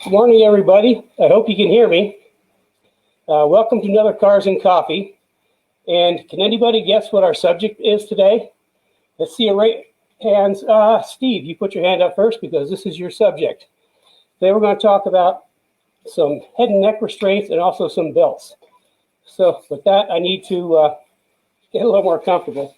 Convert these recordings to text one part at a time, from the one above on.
Good morning, everybody. I hope you can hear me. Welcome to another Cars and Coffee. And can anybody guess what our subject is today? Let's see a right hands. Steve, you put your hand up first because this is your subject. Today we're going to talk about some head and neck restraints and also some belts. So with that, I need to get a little more comfortable.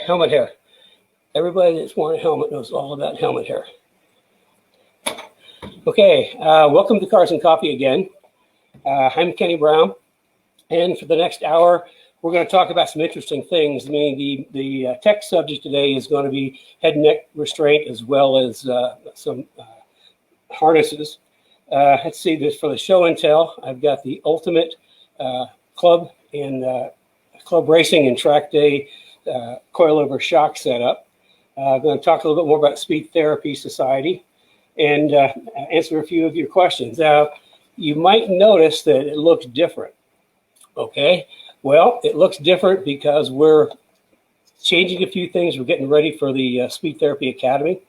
Helmet hair. Everybody that's worn a helmet knows all about helmet hair. Okay, welcome to Cars and Coffee again. I'm Kenny Brown, and for the next hour, we're going to talk about some interesting things. I mean, the tech subject today is going to be head and neck restraint as well as some harnesses. Let's see, this for the show and tell. I've got the ultimate club and club racing and track day coil-over shock setup. I'm going to talk a little bit more about Speed Therapy Society and answer a few of your questions. Now, you might notice that it looks different. Okay, well, it looks different because we're changing a few things. We're getting ready for the Speed Therapy Academy.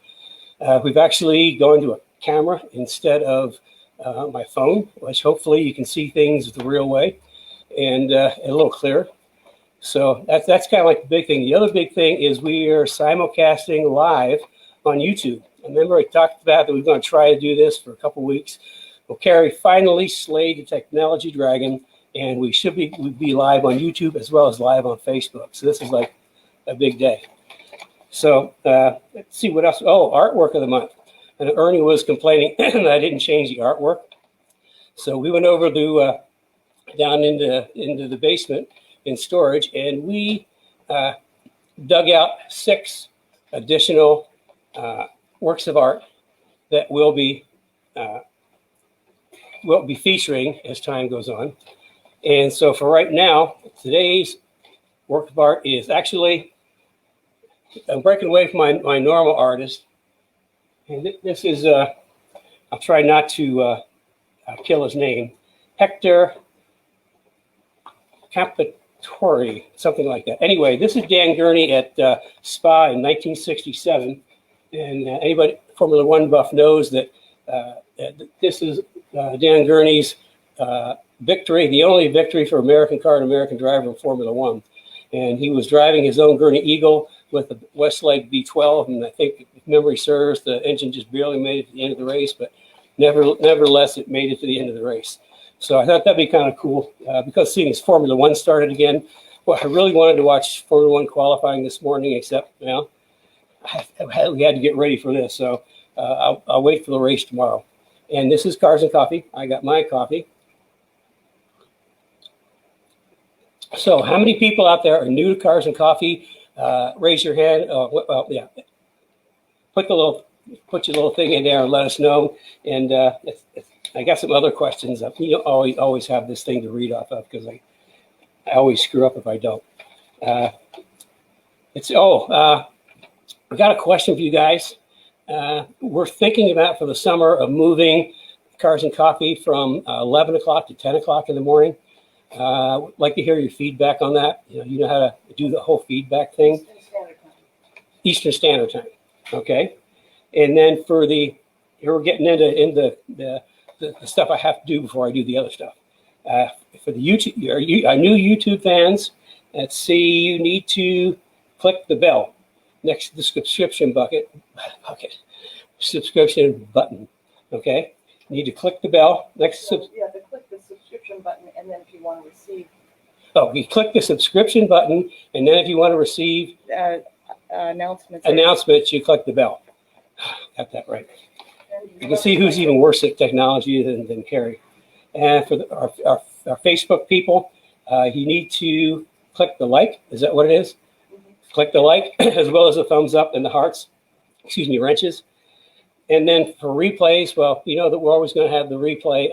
We've actually gone to a camera instead of my phone, which hopefully you can see things the real way and a little clearer. So that's kind of like the big thing. The other big thing is we are simulcasting live on YouTube. Remember I talked about that we're going to try to do this for a couple weeks. Well, Carrie finally slayed the technology dragon, and we should be live on YouTube as well as live on Facebook. So this is like a big day. So let's see what else. Oh, artwork of the month. And Ernie was complaining that I didn't change the artwork. So we went over to down into the basement in storage, and we dug out 6 additional works of art that we'll be featuring as time goes on. And so for right now, today's work of art is actually, I'm breaking away from my normal artist. And this is, I'll try not to kill his name, Hector Capitori, something like that. Anyway, this is Dan Gurney at Spa in 1967. And anybody Formula One buff knows that this is Dan Gurney's victory, the only victory for American car and American driver in Formula One. And he was driving his own Gurney Eagle with the Westlake V12, and I think, if memory serves, the engine just barely made it to the end of the race, but nevertheless, it made it to the end of the race. So I thought that'd be kind of cool because seeing as Formula One started again, well, I really wanted to watch Formula One qualifying this morning, except, you know, we had to get ready for this. So I'll wait for the race tomorrow. And this is Cars and Coffee. I got my coffee. So how many people out there are new to Cars and Coffee? Raise your hand. Well, yeah. Put your little thing in there and let us know. And I got some other questions. You always have this thing to read off of because I always screw up if I don't. I got a question for you guys. We're thinking about for the summer of moving Cars and Coffee from 11 o'clock to 10 o'clock in the morning. I'd like to hear your feedback on that. You know how to do the whole feedback thing. Eastern Standard Time. Okay. And then here we're getting into the stuff I have to do before I do the other stuff. For the YouTube, our new YouTube fans, let's see, you need to click the bell next to the subscription subscription button. Okay. You need to click the bell next to click the subscription button, and then if you want to receive. Oh, you click the subscription button, and then if you want to receive announcements, you click the bell. Got that right. You can see who's even worse at technology than Carrie. And for our Facebook people, you need to click the like. Is that what it is? Mm-hmm. Click the like, as well as the thumbs up and the hearts. Wrenches. And then for replays, well, you know that we're always going to have the replay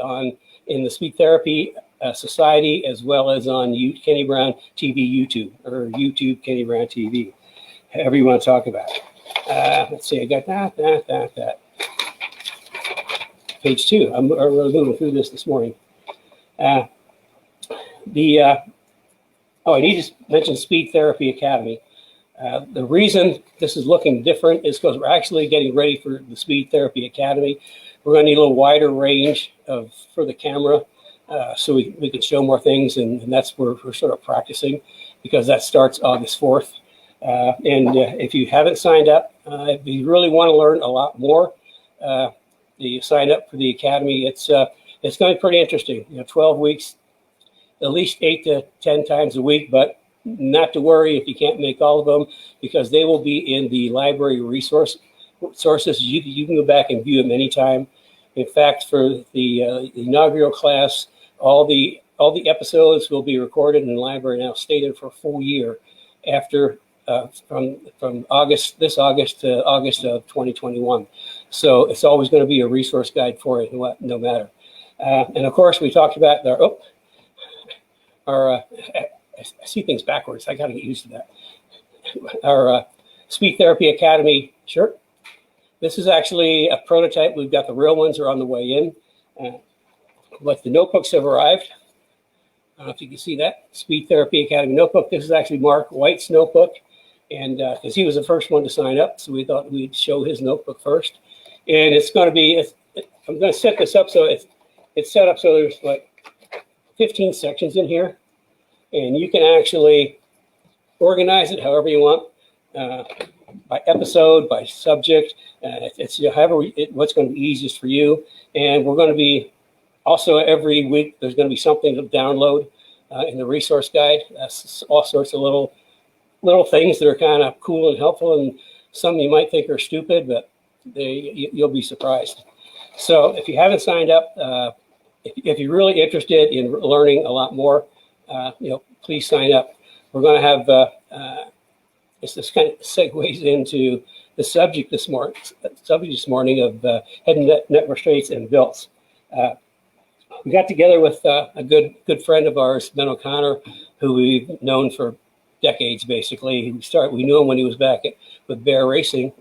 in the Speed Therapy Society, as well as on Kenny Brown TV YouTube, or YouTube Kenny Brown TV, however you want to talk about it. Let's see, I got that. Page 2. I'm really moving through this morning. Uh, I need to mention Speed Therapy Academy. The reason this is looking different is because we're actually getting ready for the Speed Therapy Academy. We're going to need a little wider range for the camera so we can show more things, and that's where we're sort of practicing, because that starts August 4th. If you haven't signed up, if you really want to learn a lot more, you sign up for the Academy. It's going to be pretty interesting. 12 weeks, at least 8 to 10 times a week, but not to worry if you can't make all of them, because they will be in the library sources. You can go back and view them anytime. In fact, for the inaugural class, all the episodes will be recorded in the library now, stated for a full year after from this August to August of 2021. So it's always going to be a resource guide for it, no matter. And of course, we talked about our I see things backwards. I got to get used to that. Our Speed Therapy Academy shirt. This is actually a prototype. We've got the real ones are on the way in. But the notebooks have arrived. I don't know if you can see that. Speed Therapy Academy notebook. This is actually Mark White's notebook. And because he was the first one to sign up, so we thought we'd show his notebook first. And it's going to be, I'm going to set this up so it's set up so there's like 15 sections in here. And you can actually organize it however you want, by episode, by subject. It's what's going to be easiest for you. And we're going to be also every week, there's going to be something to download in the resource guide. All sorts of little things that are kind of cool and helpful, and some you might think are stupid, but you'll be surprised. So if you haven't signed up, if you're really interested in learning a lot more, please sign up. We're going to have this kind of segues into the subject this morning of head and neck restraints and belts. We got together with a good friend of ours, Ben O'Connor, who we've known for decades, basically. We knew him when he was back with Bear Racing,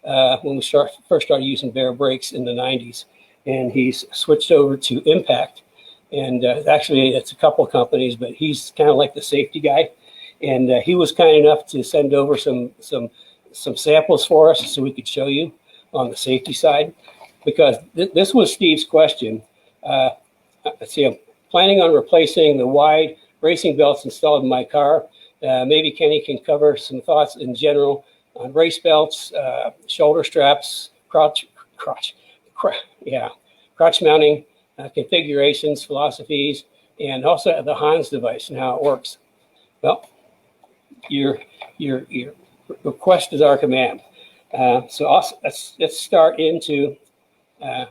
when we first started using Bear brakes in the 90s. And he's switched over to Impact. And actually, it's a couple of companies, but he's kind of like the safety guy. And he was kind enough to send over some samples for us so we could show you on the safety side. Because this was Steve's question. Let's see, I'm planning on replacing the wide racing belts installed in my car. Maybe Kenny can cover some thoughts in general on race belts, shoulder straps, crotch mounting, configurations, philosophies, and also the Hans device and how it works. Well, your request is our command. So let's start into that.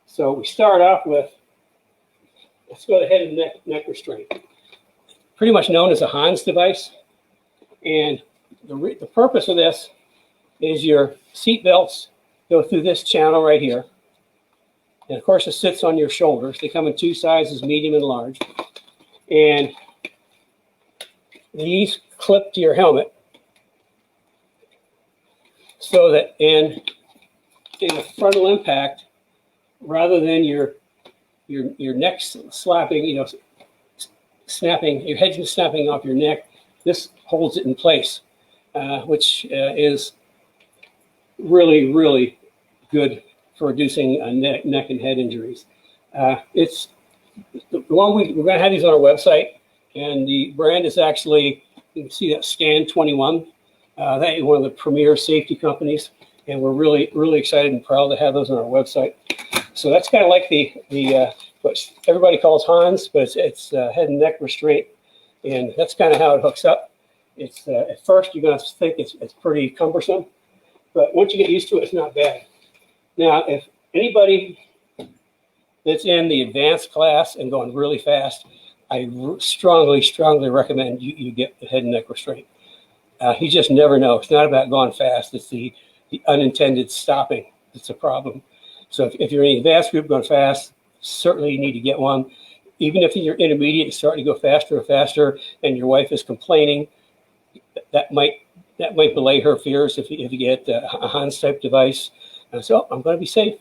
So we start off with, let's go to head and neck restraint. Pretty much known as a Hans device. And the purpose of this is your seat belts go through this channel right here. And of course, it sits on your shoulders. They come in two sizes, medium and large. And these clip to your helmet so that in a frontal impact, rather than your neck slapping, snapping, your head snapping off your neck, this holds it in place, which is really, really good for reducing neck and head injuries. It's the one we're going to have these on our website, and the brand is actually, you can see that Stand 21. That is one of the premier safety companies, and we're really, really excited and proud to have those on our website. So that's kind of like the what everybody calls Hans, but it's head and neck restraint, and that's kind of how it hooks up. It's at first you're going to think it's pretty cumbersome, but once you get used to it, it's not bad. Now, if anybody that's in the advanced class and going really fast, I strongly recommend you get the head and neck restraint. You just never know. It's not about going fast. It's the unintended stopping that's a problem. So if you're in the advanced group going fast, certainly you need to get one. Even if you're intermediate and starting to go faster and faster, and your wife is complaining, that might belay her fears if you get a Hans type device. So I'm going to be safe.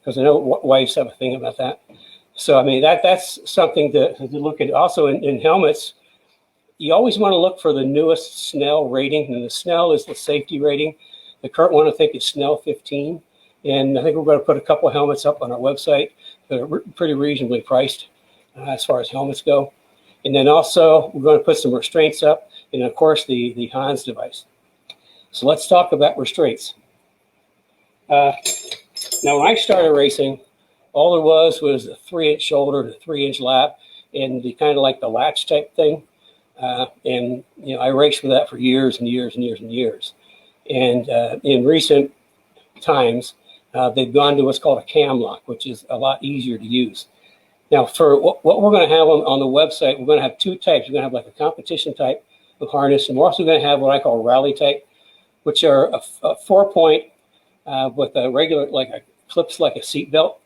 because I know wives have a thing about that. So, I mean, that's something to look at. Also, in helmets, you always want to look for the newest Snell rating, and the Snell is the safety rating. The current one, I think, is Snell 15, and I think we're going to put a couple of helmets up on our website that are pretty reasonably priced as far as helmets go. And then also, we're going to put some restraints up, and of course, the Hans device. So let's talk about restraints. Now, when I started racing, all there was a 3-inch shoulder and a 3-inch lap, and the kind of like the latch type thing. And you know, I raced with that for years and years and years and years. And in recent times, they've gone to what's called a cam lock, which is a lot easier to use. Now, for what we're going to have on the website, we're going to have two types. We're going to have like a competition type of harness, and we're also going to have what I call rally type, which are a 4-point with a regular, like a clips like a seat belt.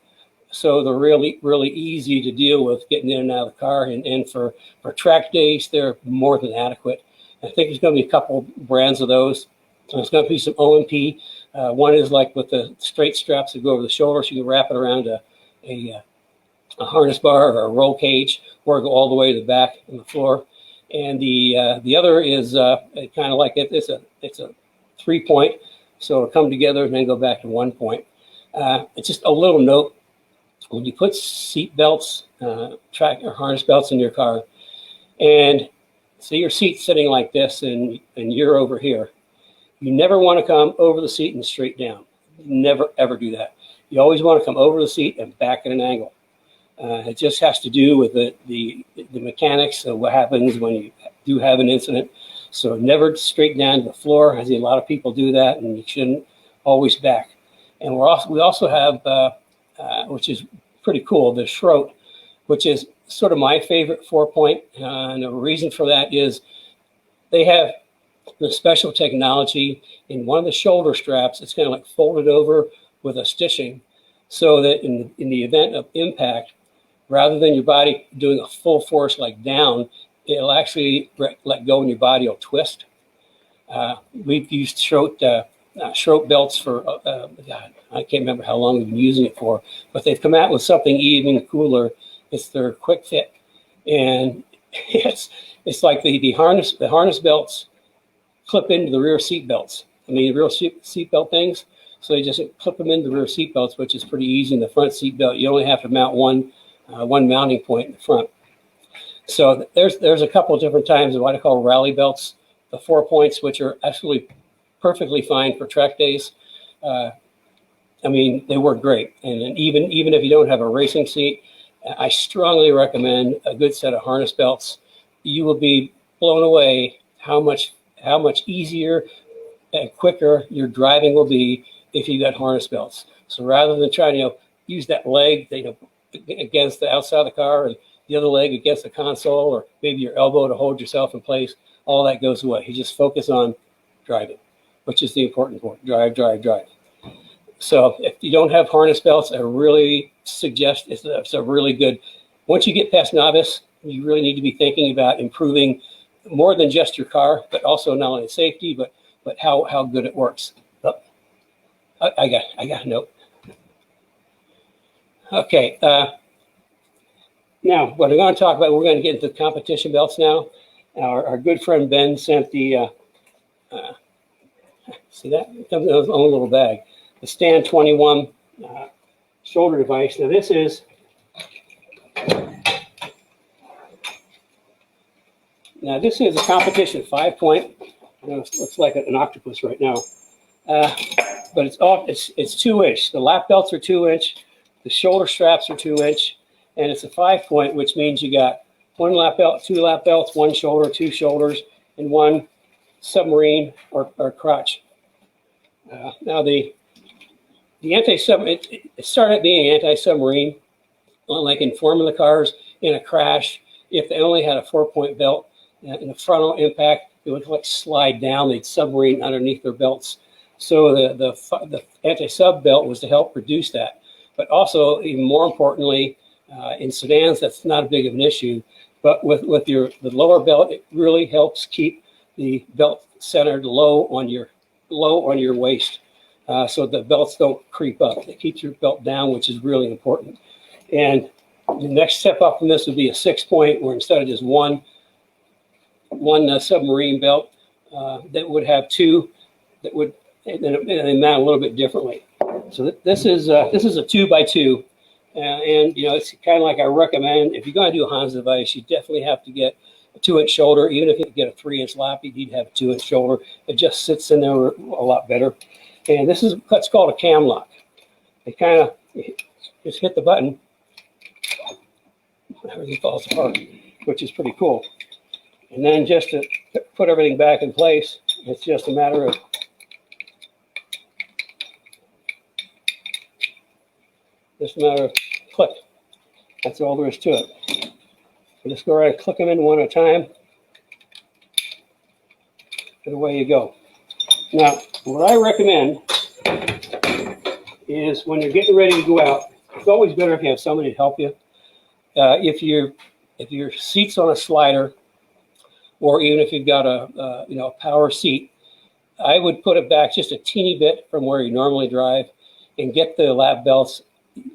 So they're really, really easy to deal with getting in and out of the car. And for track days, they're more than adequate. I think there's going to be a couple brands of those. There's going to be some O&P. One is like with the straight straps that go over the shoulder, so you can wrap it around a harness bar or a roll cage, or go all the way to the back on the floor. And the other is kind of like it's a 3-point, so it'll come together and then go back to 1 point. It's just a little note. When you put seat belts, track or harness belts in your car, and so your seat's sitting like this and you're over here, you never want to come over the seat and straight down. Never, ever do that. You always want to come over the seat and back at an angle. It just has to do with the mechanics of what happens when you do have an incident. So never straight down to the floor. I see a lot of people do that, and you shouldn't. Always back. And we also have, which is pretty cool, the Restraint, which is sort of my favorite 4-point. And the reason for that is they have the special technology in one of the shoulder straps. It's kind of like folded over with a stitching, so that in the event of impact, rather than your body doing a full force like down, it'll actually let go and your body will twist. We've used Restraint belts for, God, I can't remember how long we've been using it for, but they've come out with something even cooler. It's their quick fit. And it's like the harness belts clip into the rear seat belts. I mean, the rear seat belt things. So you just clip them into the rear seat belts, which is pretty easy. In the front seat belt, you only have to mount one mounting point in the front. So there's a couple of different types of what I call rally belts, the 4 points, which are absolutely perfectly fine for track days. I mean, they work great. And even if you don't have a racing seat, I strongly recommend a good set of harness belts. You will be blown away how much easier and quicker your driving will be if you got harness belts. So rather than trying to use that leg against the outside of the car, and the other leg against the console, or maybe your elbow to hold yourself in place, all that goes away. You just focus on driving, which is the important point. Drive, drive, drive. So if you don't have harness belts, I really suggest it's a really good. Once you get past novice, you really need to be thinking about improving more than just your car, but also not only safety, but how good it works. Oh, I got a note. Okay. Now, what I'm going to talk about, we're going to get into competition belts now. Our good friend Ben sent the, see that? It comes in its own little bag. The Stand 21 shoulder device. Now, this is a competition 5-point. It looks like an octopus right now. But it's 2-inch. The lap belts are 2-inch. The shoulder straps are 2-inch. And it's a 5-point, which means you got 1 lap belt, 2 lap belts, 1 shoulder, 2 shoulders, and 1 submarine or crotch. Now the anti-submarine, it started being anti-submarine, like in Formula cars in a crash. If they only had a 4-point belt in a frontal impact, it would like slide down. They'd submarine underneath their belts. So the anti-sub belt was to help reduce that. But also, even more importantly, in sedans, that's not a big of an issue. But with the lower belt, it really helps keep the belt centered low on your waist. so the belts don't creep up. It keeps your belt down, which is really important. And the next step up from this would be a 6-point, where instead of just one submarine belt, that would have two that would and they mount a little bit differently. So this is a 2x2, and you know, it's kind of like I recommend if you're going to do a Hans device, you definitely have to get a 2-inch shoulder. Even if you get a 3-inch lap, you need to have a 2-inch shoulder. It just sits in there a lot better. And this is what's called a cam lock. It kind of just hit the button, everything falls apart, which is pretty cool. And then just to put everything back in place, it's just a matter of click. That's all there is to it. So just go right and click them in one at a time, and away you go. Now, what I recommend is when you're getting ready to go out, it's always better if you have somebody to help you. If your seat's on a slider, or even if you've got a power seat, I would put it back just a teeny bit from where you normally drive, and get the lap belts.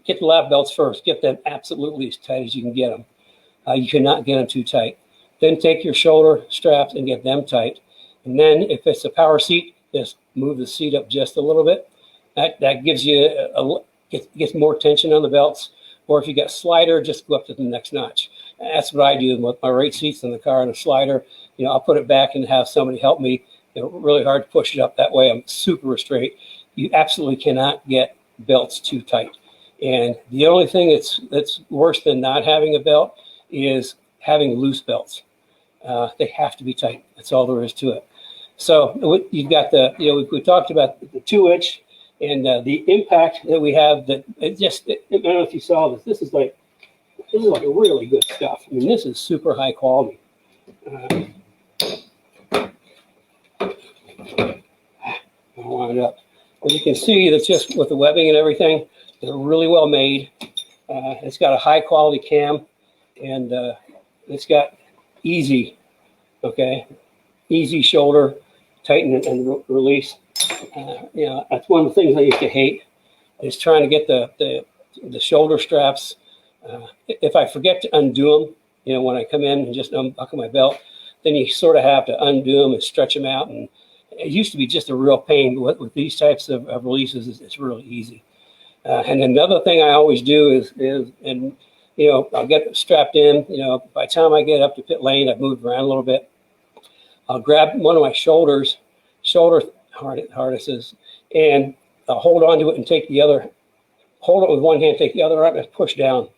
Get the lap belts first. Get them absolutely as tight as you can get them. You cannot get them too tight. Then take your shoulder straps and get them tight. And then if it's a power seat, just move the seat up just a little bit. That gives you gets more tension on the belts. Or if you got slider, just go up to the next notch. That's what I do with my right seats in the car and a slider. You know, I'll put it back and have somebody help me. You know, really hard to push it up that way. I'm super restrained. You absolutely cannot get belts too tight. And the only thing that's worse than not having a belt is having loose belts. They have to be tight. That's all there is to it. So you've got we talked about the 2-inch and the impact that we have. That I don't know if you saw this. This is like really good stuff. I mean, this is super high quality. I'll wind it up. As you can see, that's just with the webbing and everything. They're really well made. It's got a high quality cam, and it's got easy shoulder tighten and release. That's one of the things I used to hate, is trying to get the shoulder straps. If I forget to undo them, when I come in and just unbuckle my belt, then you sort of have to undo them and stretch them out. And it used to be just a real pain. With these types of releases, it's really easy. And another thing I always do is I'll get strapped in. By the time I get up to pit lane, I've moved around a little bit. I'll grab one of my shoulder harnesses, and I'll hold onto it and hold it with one hand, take the other arm and push down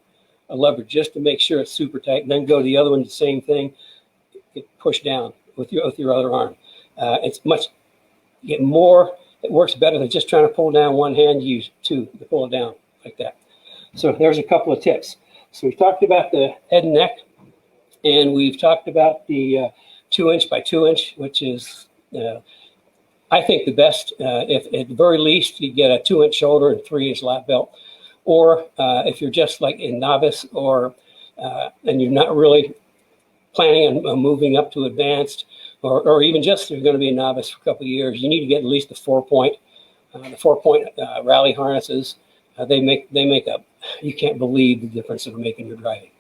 a lever just to make sure it's super tight, and then go to the other one, the same thing, push down with your other arm. It works better than just trying to pull down one hand. You use two to pull it down like that. So there's a couple of tips. So we've talked about the head and neck, and we've talked about the 2-inch by 2-inch, which is, I think, the best. If at the very least you get a 2-inch shoulder and 3-inch lap belt, or if you're just like a novice, and you're not really planning on moving up to advanced, or even just you're going to be a novice for a couple of years, you need to get at least the 4-point. The 4-point rally harnesses. They make you can't believe the difference it'll make in your driving.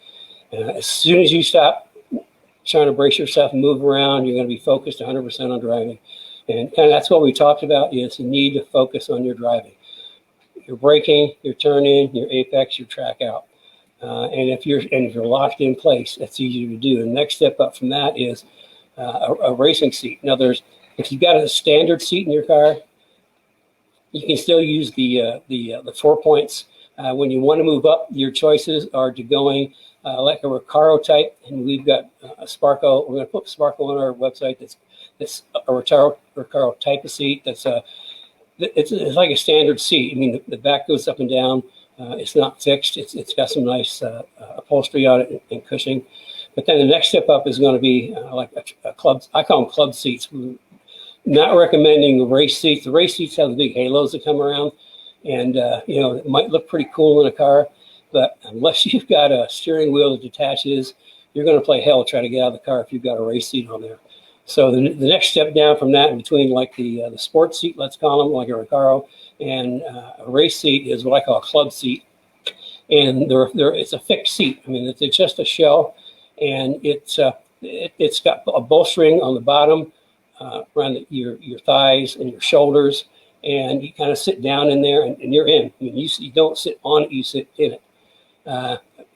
As soon as you stop trying to brace yourself and move around, you're going to be focused 100% on driving. And kind of that's what we talked about, is you need to focus on your driving. Your braking, your turn in, your apex, your track out. And if you're locked in place, that's easier to do. The next step up from that is a racing seat. Now, if you've got a standard seat in your car, you can still use the 4 points. When you want to move up, your choices are to going like a Recaro type, and we've got a Sparco. We're going to put Sparco on our website. That's a Recaro type of seat. It's like a standard seat. I mean, the back goes up and down. It's not fixed. It's got some nice upholstery on it and cushioning. But then the next step up is going to be like a club. I call them club seats. We're not recommending the race seats. The race seats have the big halos that come around, and it might look pretty cool in a car, but unless you've got a steering wheel that detaches, you're going to play hell trying to get out of the car if you've got a race seat on there. So the next step down from that, in between like the sports seat, let's call them, like a Recaro, and a race seat is what I call a club seat. And it's a fixed seat. I mean, it's just a shell, and it's got a bolstering on the bottom around your thighs and your shoulders, and you kind of sit down in there, and you're in. I mean, you don't sit on it, you sit in it.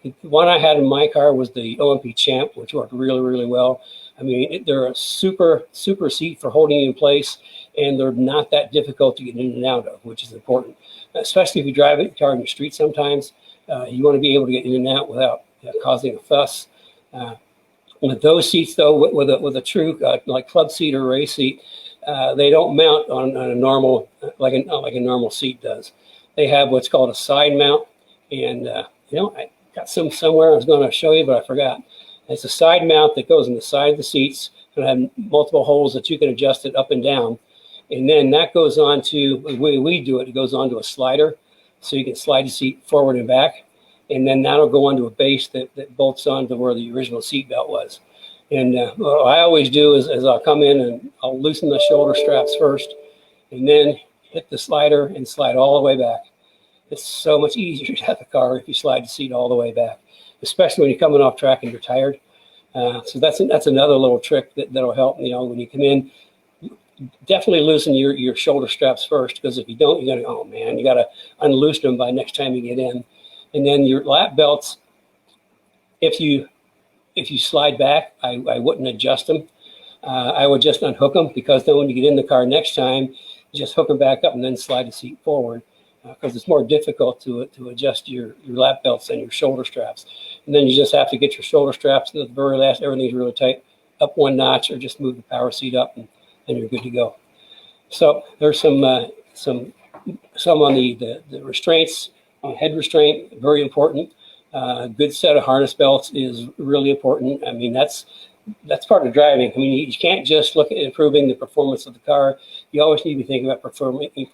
The one I had in my car was the OMP Champ, which worked really, really well. I mean, they're a super seat for holding you in place, and they're not that difficult to get in and out of, which is important, especially if you drive a car in the street sometimes. You want to be able to get in and out without causing a fuss. With those seats, though, with a true like club seat or race seat, they don't mount on a normal like a normal seat does. They have what's called a side mount, and I got some somewhere I was going to show you, but I forgot. It's a side mount that goes in the side of the seats and have multiple holes that you can adjust it up and down, and then that goes on to the way we do it. It goes onto a slider, so you can slide the seat forward and back, and then that'll go onto a base that bolts onto where the original seat belt was. And what I always do is I'll come in and I'll loosen the shoulder straps first, and then hit the slider and slide all the way back. It's so much easier to have a car if you slide the seat all the way back, especially when you're coming off track and you're tired. So that's another little trick that'll help. When you come in, definitely loosen your shoulder straps first, because if you don't, you're gonna, oh man, you gotta unloosen them by next time you get in. And then your lap belts, if you slide back, I wouldn't adjust them. I would just unhook them, because then when you get in the car next time, you just hook them back up and then slide the seat forward, because it's more difficult to adjust your lap belts than your shoulder straps. And then you just have to get your shoulder straps, and at the very last, everything's really tight, up one notch, or just move the power seat up, and you're good to go. So there's some on the restraints, head restraint, very important. Good set of harness belts is really important. I mean, that's part of driving. I mean, you can't just look at improving the performance of the car. You always need to be thinking about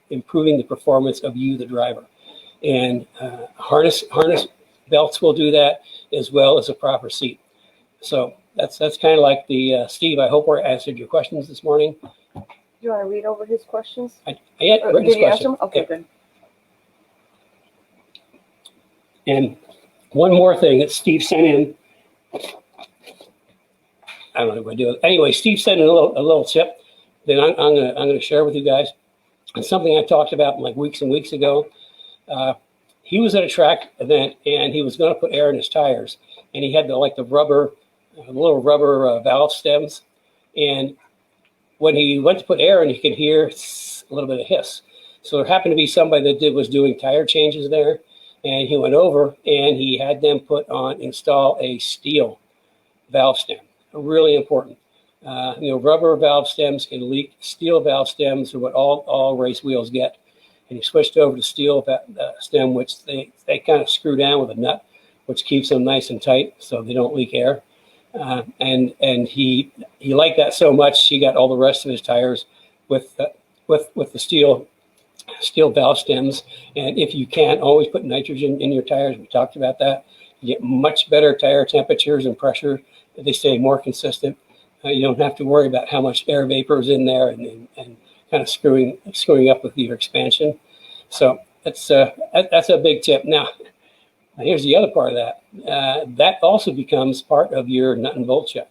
improving the performance of you, the driver. And harness belts will do that, as well as a proper seat. So that's kind of like the Steve. I hope I answered your questions this morning. Do you want to read over his questions? I had Did his you answer question. them? Okay, Yeah. good. And one more thing that Steve sent in. I don't know what I do. Anyway, Steve sent in a little tip that I'm gonna share with you guys. It's something I talked about like weeks and weeks ago. He was at a track event, and he was going to put air in his tires, and he had the little rubber valve stems. And when he went to put air in, he could hear a little bit of hiss. So there happened to be somebody that was doing tire changes there, and he went over and he had them install a steel valve stem. Really important. Rubber valve stems can leak. Steel valve stems are what all race wheels get. And he switched over to steel stem, which they kind of screw down with a nut, which keeps them nice and tight so they don't leak air. And he liked that so much, he got all the rest of his tires with the steel valve stems. And if you can, always put nitrogen in your tires. We talked about that. You get much better tire temperatures and pressure. They stay more consistent. You don't have to worry about how much air vapor is in there and kind of screwing up with your expansion. So that's a big tip. Now here's the other part of that. That also becomes part of your nut and bolt check.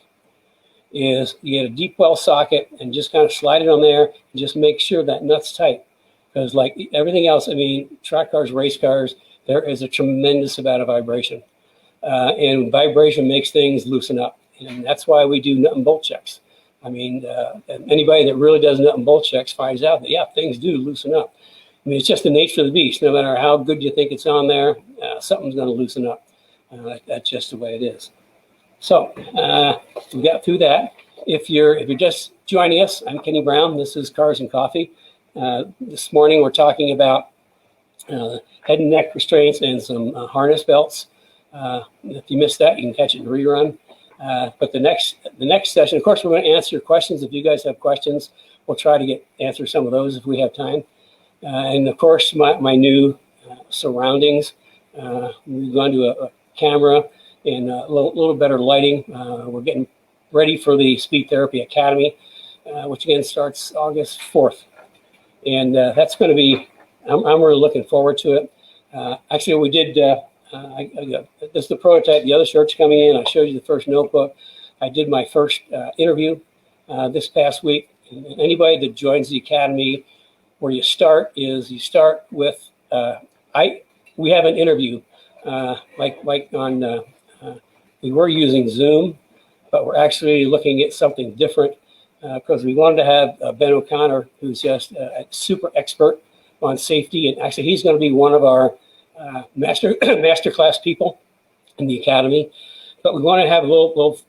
Is you get a deep well socket and just kind of slide it on there and just make sure that nut's tight. Because like everything else, I mean, track cars, race cars, there is a tremendous amount of vibration. And vibration makes things loosen up. And that's why we do nut and bolt checks. I mean, anybody that really does nut and bolt checks finds out that, yeah, things do loosen up. I mean, it's just the nature of the beast. No matter how good you think it's on there, something's going to loosen up. That's just the way it is. So we got through that. If you're just joining us, I'm Kenny Brown. This is Cars and Coffee. This morning we're talking about head and neck restraints and some harness belts. If you missed that, you can catch it in rerun. But the next session, of course, we're going to answer your questions. If you guys have questions, we'll try to answer some of those if we have time. And of course, my new surroundings. We've gone to a camera and a little better lighting. We're getting ready for the Speed Therapy Academy, which again starts August 4th. And that's going to be I'm really looking forward to it. Actually, we did, this is the prototype. The other shirt's coming in. I showed you the first notebook. I did my first interview this past week. And anybody that joins the Academy, where you start with, we have an interview, like on, we were using Zoom, but we're actually looking at something different because we wanted to have Ben O'Connor, who's just a super expert on safety. And actually, he's going to be one of our masterclass people in the Academy. But we want to have a little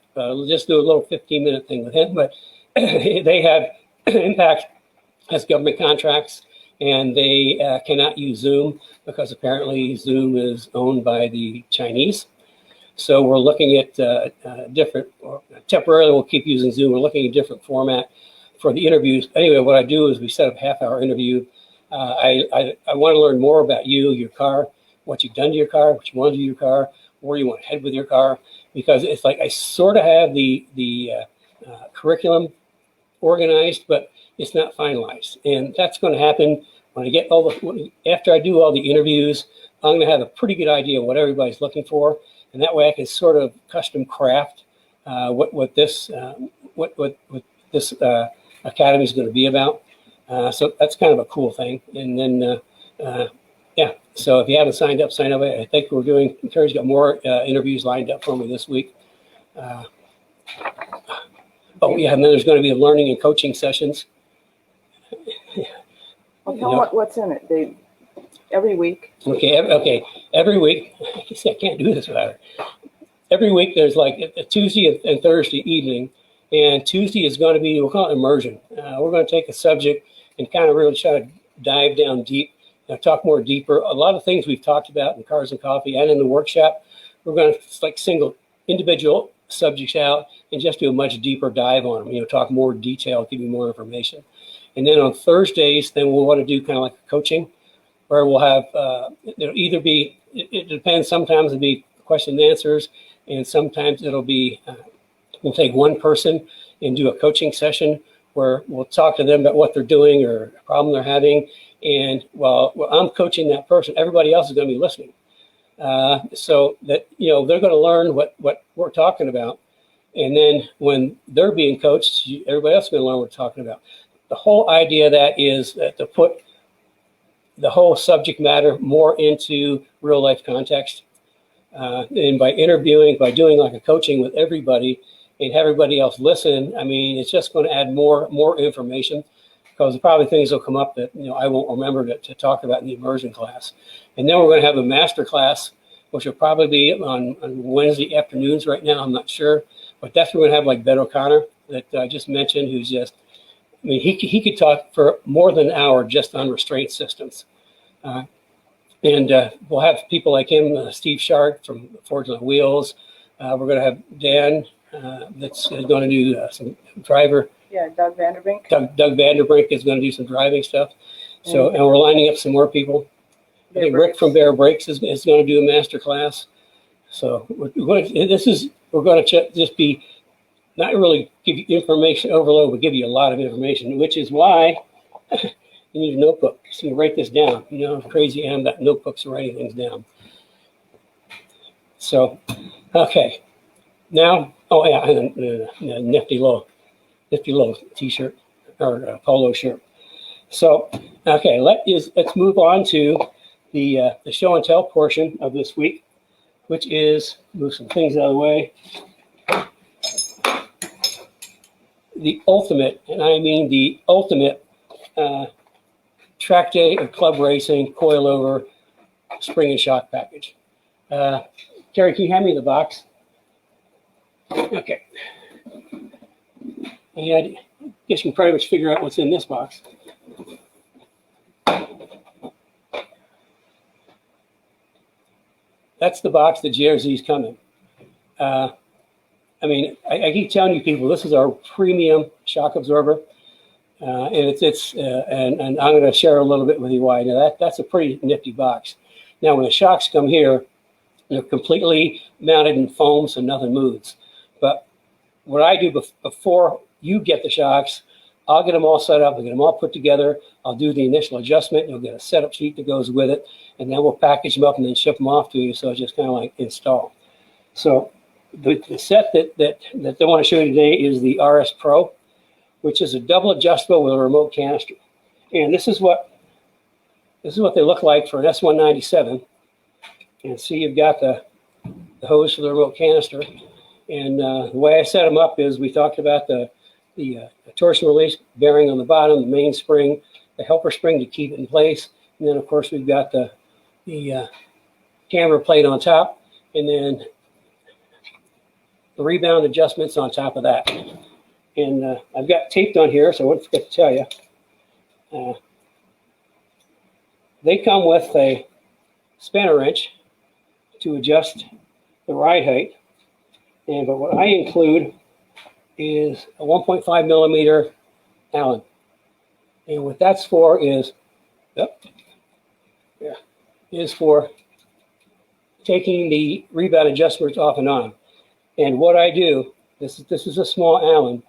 just do a little 15-minute thing with him. But they have Impact has government contracts, and they cannot use Zoom because apparently Zoom is owned by the Chinese. So we're looking at different, or temporarily we'll keep using Zoom. We're looking at a different format for the interviews. Anyway, what I do is we set up a half-hour interview. I want to learn more about you, your car, what you've done to your car, what you want to do to your car, where you want to head with your car, because it's like I sort of have the curriculum organized, but it's not finalized. And that's going to happen when I get after I do all the interviews. I'm going to have a pretty good idea of what everybody's looking for. And that way I can sort of custom craft what this Academy is going to be about. So that's kind of a cool thing. And then, yeah, so if you haven't signed up, sign up. I think we're doing, Terry's got more interviews lined up for me this week. Oh, yeah, and then there's going to be learning and coaching sessions. Well, tell them what's in it. Every week. Okay. Every week, I can't do this without her. Every week there's like a Tuesday and Thursday evening, and Tuesday is going to be, we'll call it immersion. We're going to take a subject and kind of really try to dive down deep, talk more deeper. A lot of things we've talked about in Cars and Coffee and in the workshop, we're going to like single individual subjects out and just do a much deeper dive on them, talk more detail, give you more information. And then on Thursdays, then we'll want to do kind of like coaching, where we'll have, it'll either be, it depends, sometimes it'll be question and answers, and sometimes it'll be, we'll take one person and do a coaching session where we'll talk to them about what they're doing or a problem they're having. And while I'm coaching that person, everybody else is going to be listening. So that, they're going to learn what we're talking about. And then when they're being coached, everybody else is going to learn what we're talking about. The whole idea of that is that to put the whole subject matter more into real life context. And by interviewing, by doing like a coaching with everybody and have everybody else listen, I mean, it's just going to add more information, because probably things will come up that, I won't remember to talk about in the immersion class. And then we're going to have a master class, which will probably be on Wednesday afternoons right now. I'm not sure, but that's where we're going to have like Ben O'Connor that I just mentioned, who's just, I mean, he could talk for more than an hour just on restraint systems. And we'll have people like him, Steve Sharp from Forge on Wheels. We're going to have Dan that's going to do some driver. Yeah, Doug Vanderbrink. Doug Vanderbrink is going to do some driving stuff. So, and we're lining up some more people. I think Rick from Bear Brakes is going to do a master class. So we're going to just be not really give you information overload, but give you a lot of information, which is why you need a notebook. So you write this down. How crazy I am about notebooks and writing things down. So, okay. Now, oh yeah, nifty little t-shirt or polo shirt. So, okay, let's move on to the show and tell portion of this week, which is, move some things out of the way. The ultimate, and I mean the ultimate track day or club racing coil-over spring and shock package. Terry, can you hand me the box? Okay. And I guess you can pretty much figure out what's in this box. That's the box that GRZ's come in. I mean, I keep telling you people, this is our premium shock absorber, and and I'm going to share a little bit with you why. Now that's a pretty nifty box. Now when the shocks come here, they're completely mounted in foam, so nothing moves. But what I do before you get the shocks, I'll get them all set up, I'll get them all put together. I'll do the initial adjustment. You'll get a setup sheet that goes with it, and then we'll package them up and then ship them off to you. So it's just kind of like install. So the set that I want to show you today is the RS Pro, which is a double adjustable with a remote canister. And this is what they look like for an S197. And see, you've got the hose for the remote canister. And the way I set them up is we talked about the torsion release bearing on the bottom, the main spring, the helper spring to keep it in place. And then, of course, we've got the camber plate on top, and then the rebound adjustments on top of that. And I've got taped on here, so I won't forget to tell you. They come with a spanner wrench to adjust the ride height. But what I include is a 1.5 millimeter Allen. And what that's for is, for taking the rebound adjustments off and on. And what I do, this is a small Allen,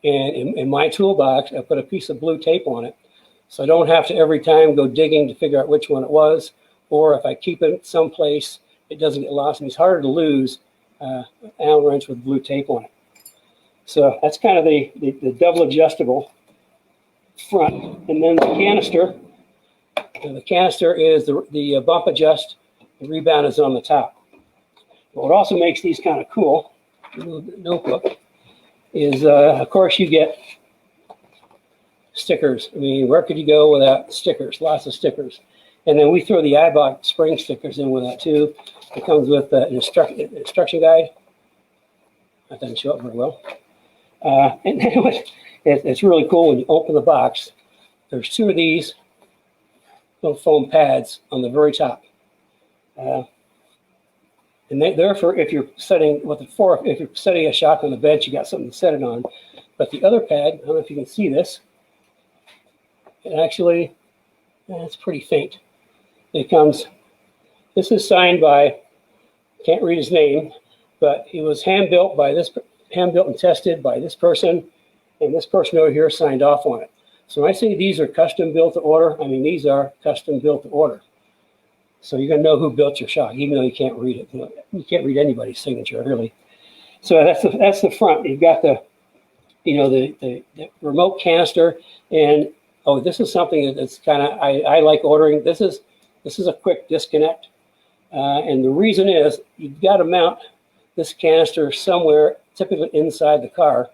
and in my toolbox, I put a piece of blue tape on it, so I don't have to every time go digging to figure out which one it was, or if I keep it someplace, it doesn't get lost. And it's harder to lose Allen wrench with blue tape on it. So that's kind of the double adjustable front. And then the canister. And the canister is the bump adjust. The rebound is on the top. But what also makes these kind of cool, a little notebook, is of course you get stickers. I mean, where could you go without stickers? Lots of stickers. And then we throw the iBox spring stickers in with that too. It comes with an instruction guide. That doesn't show up very well. And it's really cool when you open the box. There's two of these little foam pads on the very top. And they're for if you're setting if you're setting a shock on the bench, you got something to set it on. But the other pad, I don't know if you can see this. It actually, it's pretty faint. It comes. This is signed by, can't read his name, but he was hand built and tested by this person, and this person over here signed off on it. So when I say these are custom built to order, I mean these are custom built to order. So you're gonna know who built your shock, even though you can't read it. You can't read anybody's signature, really. So that's the front. You've got the remote canister, and oh, this is something that's kind of I like ordering. This is a quick disconnect, and the reason is you've got to mount this canister somewhere, typically inside the car,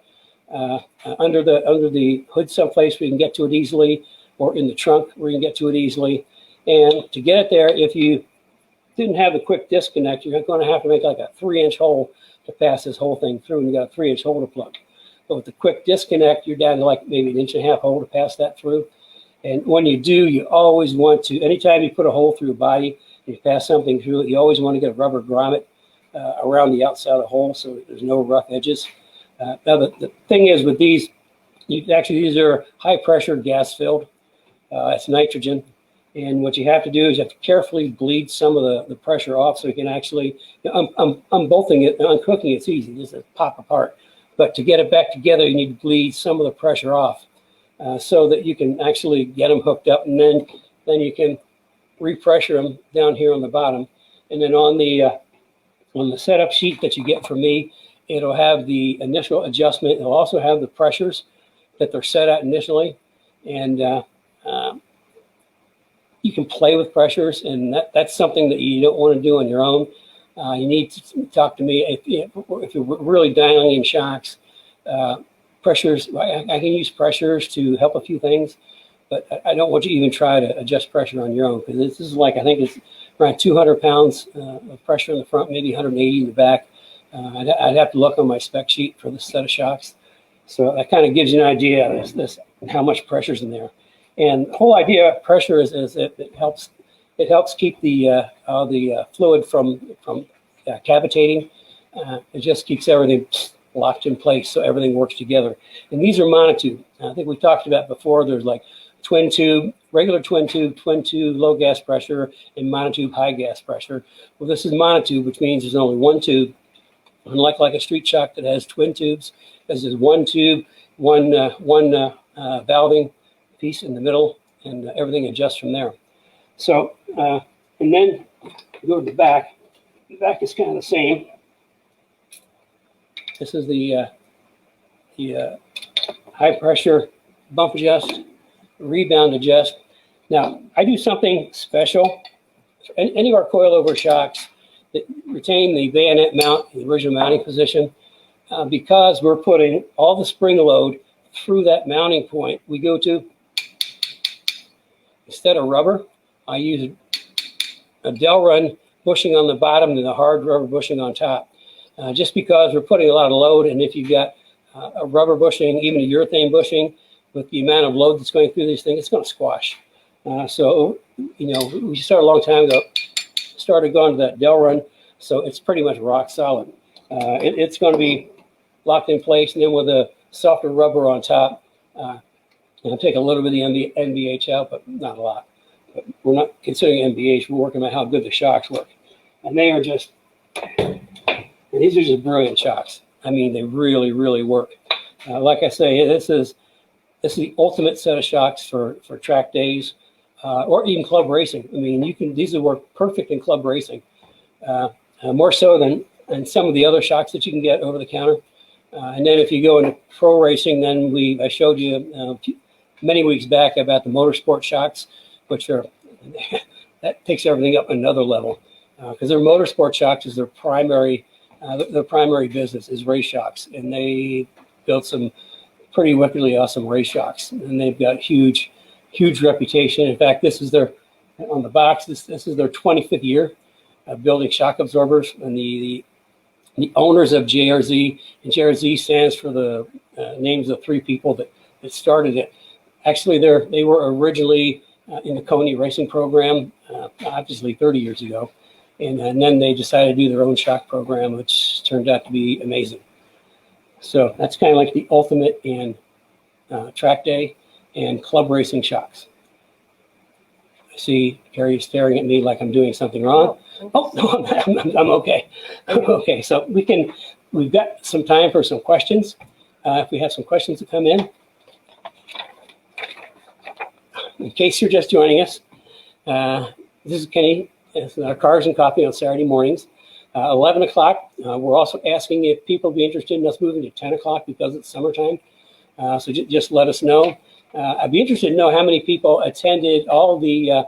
under the hood someplace where you can get to it easily, or in the trunk where you can get to it easily. And to get it there, if you didn't have the quick disconnect, you're going to have to make like a 3-inch hole to pass this whole thing through, and you got a 3-inch hole to plug. But with the quick disconnect, you're down to like maybe 1.5 inch hole to pass that through. And when you do, you always want to, anytime you put a hole through a body, and you pass something through it, you always want to get a rubber grommet around the outside of the hole so there's no rough edges. Now, the thing is with these, these are high pressure gas filled. It's nitrogen. And what you have to do is you have to carefully bleed some of the pressure off so you can actually, unbolting it, uncooking it's easy, just to pop apart. But to get it back together, you need to bleed some of the pressure off so that you can actually get them hooked up, and then you can repressure them down here on the bottom. And then on the setup sheet that you get from me, it'll have the initial adjustment. It'll also have the pressures that they're set at initially. And you can play with pressures, and that's something that you don't want to do on your own. You need to talk to me if you're really dialing in shocks. Pressures, I can use pressures to help a few things, but I don't want you to even try to adjust pressure on your own, because this is like, I think it's around 200 pounds of pressure in the front, maybe 180 in the back. I'd have to look on my spec sheet for this set of shocks. So that kind of gives you an idea of how much pressure's in there. And the whole idea of pressure is it helps keep the fluid from cavitating. It just keeps everything locked in place so everything works together. And these are monotube. I think we talked about before, there's like twin tube, regular twin tube low gas pressure, and monotube high gas pressure. Well, this is monotube, which means there's only one tube. Unlike like a street shock that has twin tubes, this is one tube, one valving piece in the middle, and everything adjusts from there. So, and then go to the back. The back is kind of the same. This is the high pressure bump adjust, rebound adjust. Now, I do something special. Any of our coil-over shocks that retain the bayonet mount in the original mounting position, because we're putting all the spring load through that mounting point, we go to, instead of rubber, I use a Delrin bushing on the bottom and the hard rubber bushing on top. Just because we're putting a lot of load, and if you've got a rubber bushing, even a urethane bushing, with the amount of load that's going through these things, it's going to squash. So, you know, we started a long time ago, started going to that Delrin, so it's pretty much rock solid. It's going to be locked in place, and then with a softer rubber on top, it'll take a little bit of the NVH out, but not a lot. But we're not considering NVH, we're working on how good the shocks work. And they are just, and these are just brilliant shocks. I mean, they really, really work. Like I say, this is the ultimate set of shocks for track days, or even club racing. I mean, these will work perfect in club racing, more so than some of the other shocks that you can get over the counter. And then if you go into pro racing, then I showed you many weeks back about the motorsport shocks, which are, that takes everything up another level, because their motorsport shocks is their primary business is race shocks, and they built some pretty wickedly awesome race shocks, and they've got huge reputation. In fact, this is their, on the box, this is their 25th year of building shock absorbers, and the owners of JRZ, and JRZ stands for the names of three people that started it. Actually, they were originally in the Coney racing program, obviously 30 years ago, and then they decided to do their own shock program, which turned out to be amazing. So that's kind of like the ultimate in track day and club racing shocks. I see Carrie staring at me like I'm doing something wrong. Oh, no, I'm okay. Okay, so we've got some time for some questions. If we have some questions that come in. In case you're just joining us, this is Kenny. This is our Cars and Coffee on Saturday mornings. 11 o'clock. We're also asking if people would be interested in us moving to 10 o'clock because it's summertime. So just let us know. I'd be interested to know how many people attended all the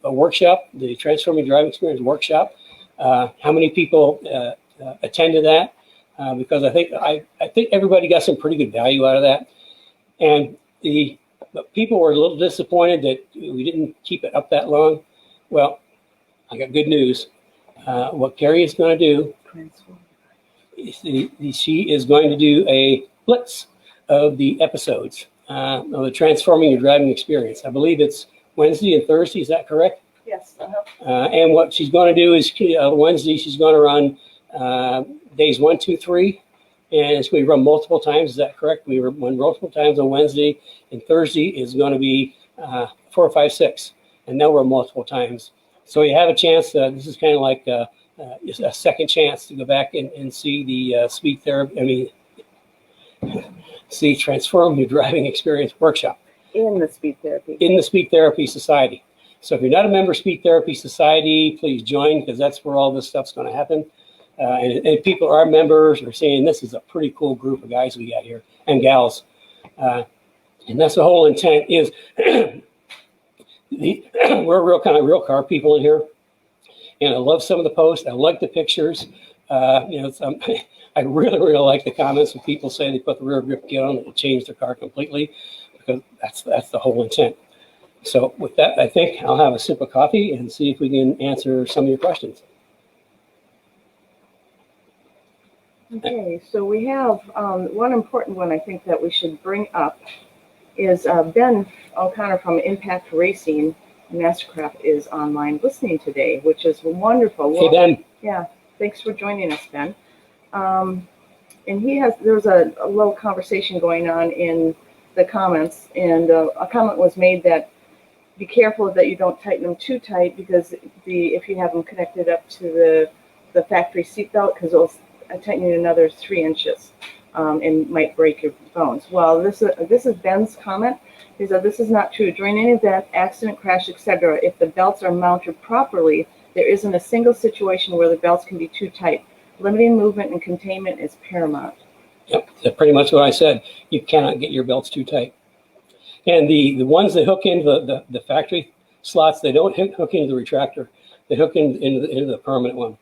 workshop, the Transforming Driving Experience workshop. How many people attended that? Because I think everybody got some pretty good value out of that. And but people were a little disappointed that we didn't keep it up that long. Well, I got good news. What Carrie is going to do is she is going to do a blitz of the episodes of the Transforming Your Driving Experience. I believe it's Wednesday and Thursday. Is that correct? Yes. And what she's going to do is Wednesday she's going to run days 1, 2, 3. And it's going to be run multiple times. Is that correct? We run multiple times on Wednesday, and Thursday is going to be 4, 5, 6, and they'll run multiple times. So you have a chance. This is kind of like a second chance to go back and see the speed therapy. See Transform Your Driving Experience workshop In the Speed Therapy Society. So if you're not a member of Speed Therapy Society, please join, because that's where all this stuff's going to happen. And people are members are saying this is a pretty cool group of guys we got here and gals. And that's the whole intent is we're real car people in here. And I love some of the posts. I like the pictures. I really like the comments when people say they put the rear grip kit on and it changed their car completely, because that's the whole intent. So with that, I think I'll have a sip of coffee and see if we can answer some of your questions. Okay, so we have one important one I think that we should bring up is Ben O'Connor from Impact Racing Mastercraft is online listening today, which is wonderful. Hey, Ben. Yeah, thanks for joining us, Ben. And there was a little conversation going on in the comments, and a comment was made that be careful that you don't tighten them too tight, because if you have them connected up to the factory seatbelt, because it'll tighten you another 3 inches. and might break your bones. Well, this is Ben's comment. He said, this is not true. During any event, accident, crash, etc., if the belts are mounted properly, there isn't a single situation where the belts can be too tight. Limiting movement and containment is paramount. Yep, that's pretty much what I said. You cannot get your belts too tight. And the ones that hook into the factory slots, they don't hook into the retractor. They hook into the permanent one.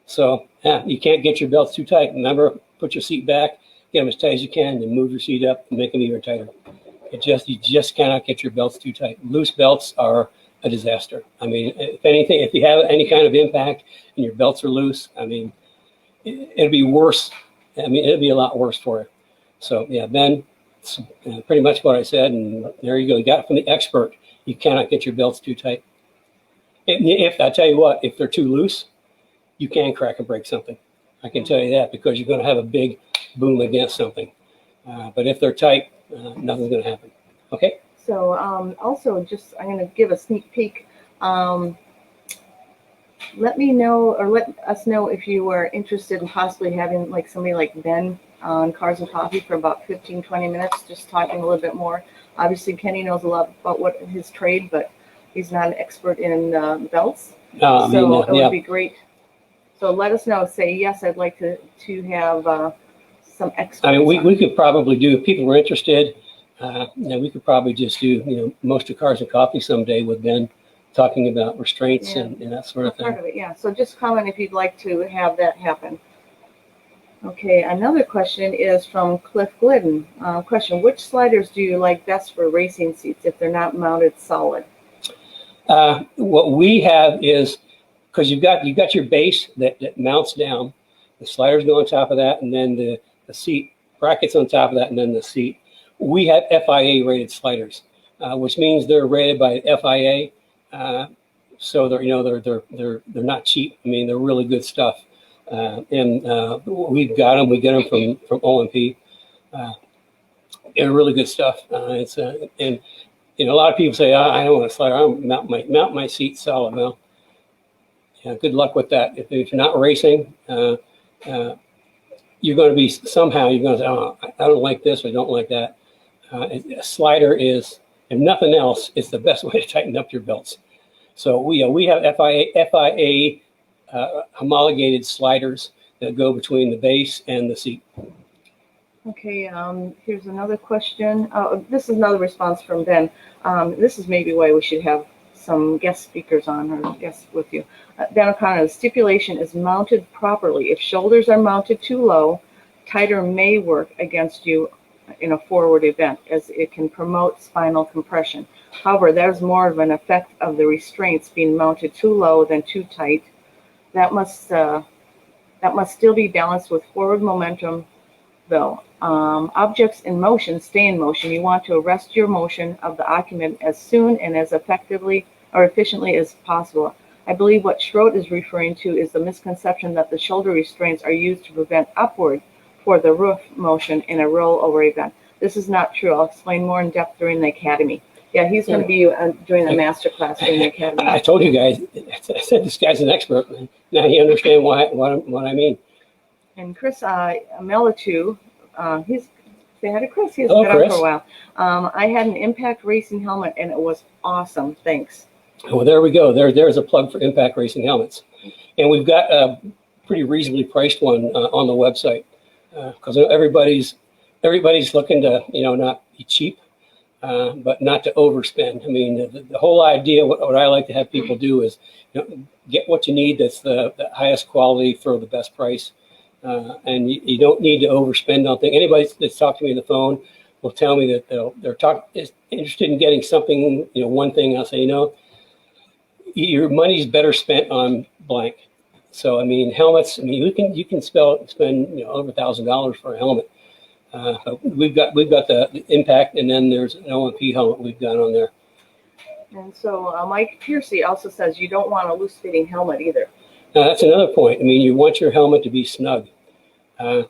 So yeah, you can't get your belts too tight. Remember, put your seat back, get them as tight as you can, and move your seat up and make them even tighter. You just cannot get your belts too tight. Loose belts are a disaster. I mean, if anything, if you have any kind of impact and your belts are loose, I mean, it'll be worse. I mean, it'll be a lot worse for you. So yeah, Ben, it's pretty much what I said, and there you go. You got it from the expert. You cannot get your belts too tight. If I tell you what, if they're too loose, you can crack and break something. I can tell you that, because you're going to have a big boom against something. But if they're tight, nothing's going to happen. Okay. So also, just I'm going to give a sneak peek. Let me know, or let us know, if you are interested in possibly having like somebody like Ben on Cars and Coffee for about 15-20 minutes, just talking a little bit more. Obviously, Kenny knows a lot about what his trade, but he's not an expert in belts. So it would be great. So let us know. Say yes, I'd like to have some experts. I mean, we could probably do, if people were interested. We could probably just do most of Cars and Coffee someday with Ben, talking about restraints and that sort of thing. Part of it, yeah. So just comment if you'd like to have that happen. Okay, another question is from Cliff Glidden. Question: which sliders do you like best for racing seats if they're not mounted solid? What we have is, because you've got your base that mounts down, the sliders go on top of that, and then the seat brackets on top of that, and then the seat. We have FIA rated sliders, which means they're rated by FIA. So they're not cheap. I mean, they're really good stuff. And we've got them. We get them from O&P. They're really good stuff. And a lot of people say, I don't want a slider. I mount my seat solid. Well, yeah, good luck with that. If you're not racing, you're going to be somehow you're going to say, oh, I don't like this, or I don't like that. A slider is, if nothing else, it's the best way to tighten up your belts. So we have FIA homologated sliders that go between the base and the seat. Okay, here's another question. This is another response from Ben. This is maybe why we should have some guest speakers on, or guests with you. Ben O'Connor, the stipulation is mounted properly. If shoulders are mounted too low, tighter may work against you in a forward event, as it can promote spinal compression. However, there's more of an effect of the restraints being mounted too low than too tight. That must still be balanced with forward momentum, though. Objects in motion stay in motion. You want to arrest your motion of the occupant as soon and as effectively or efficiently as possible. I believe what Schrodt is referring to is the misconception that the shoulder restraints are used to prevent upward for the roof motion in a rollover event. This is not true. I'll explain more in depth during the academy. Yeah, he's going to be doing a master class during the academy. I told you guys, I said this guy's an expert. Now you understand what I mean. And Chris Melitu, say hi to Chris. He's been on for a while. I had an Impact Racing helmet, and it was awesome. Thanks. Well, there we go. There's a plug for Impact Racing helmets. And we've got a pretty reasonably priced one on the website, because everybody's looking to, not be cheap, but not to overspend. I mean, the whole idea, what I like to have people do is, get what you need that's the highest quality for the best price. And you don't need to overspend on things. Anybody that's talked to me on the phone will tell me that they're interested in getting something, one thing. I'll say, your money's better spent on blank. So, I mean, helmets, you can spend over $1,000 for a helmet. We've got the Impact, and then there's an O&P helmet we've got on there. And so Mike Piercy also says you don't want a loose-fitting helmet either. Now, that's another point. I mean, you want your helmet to be snug. And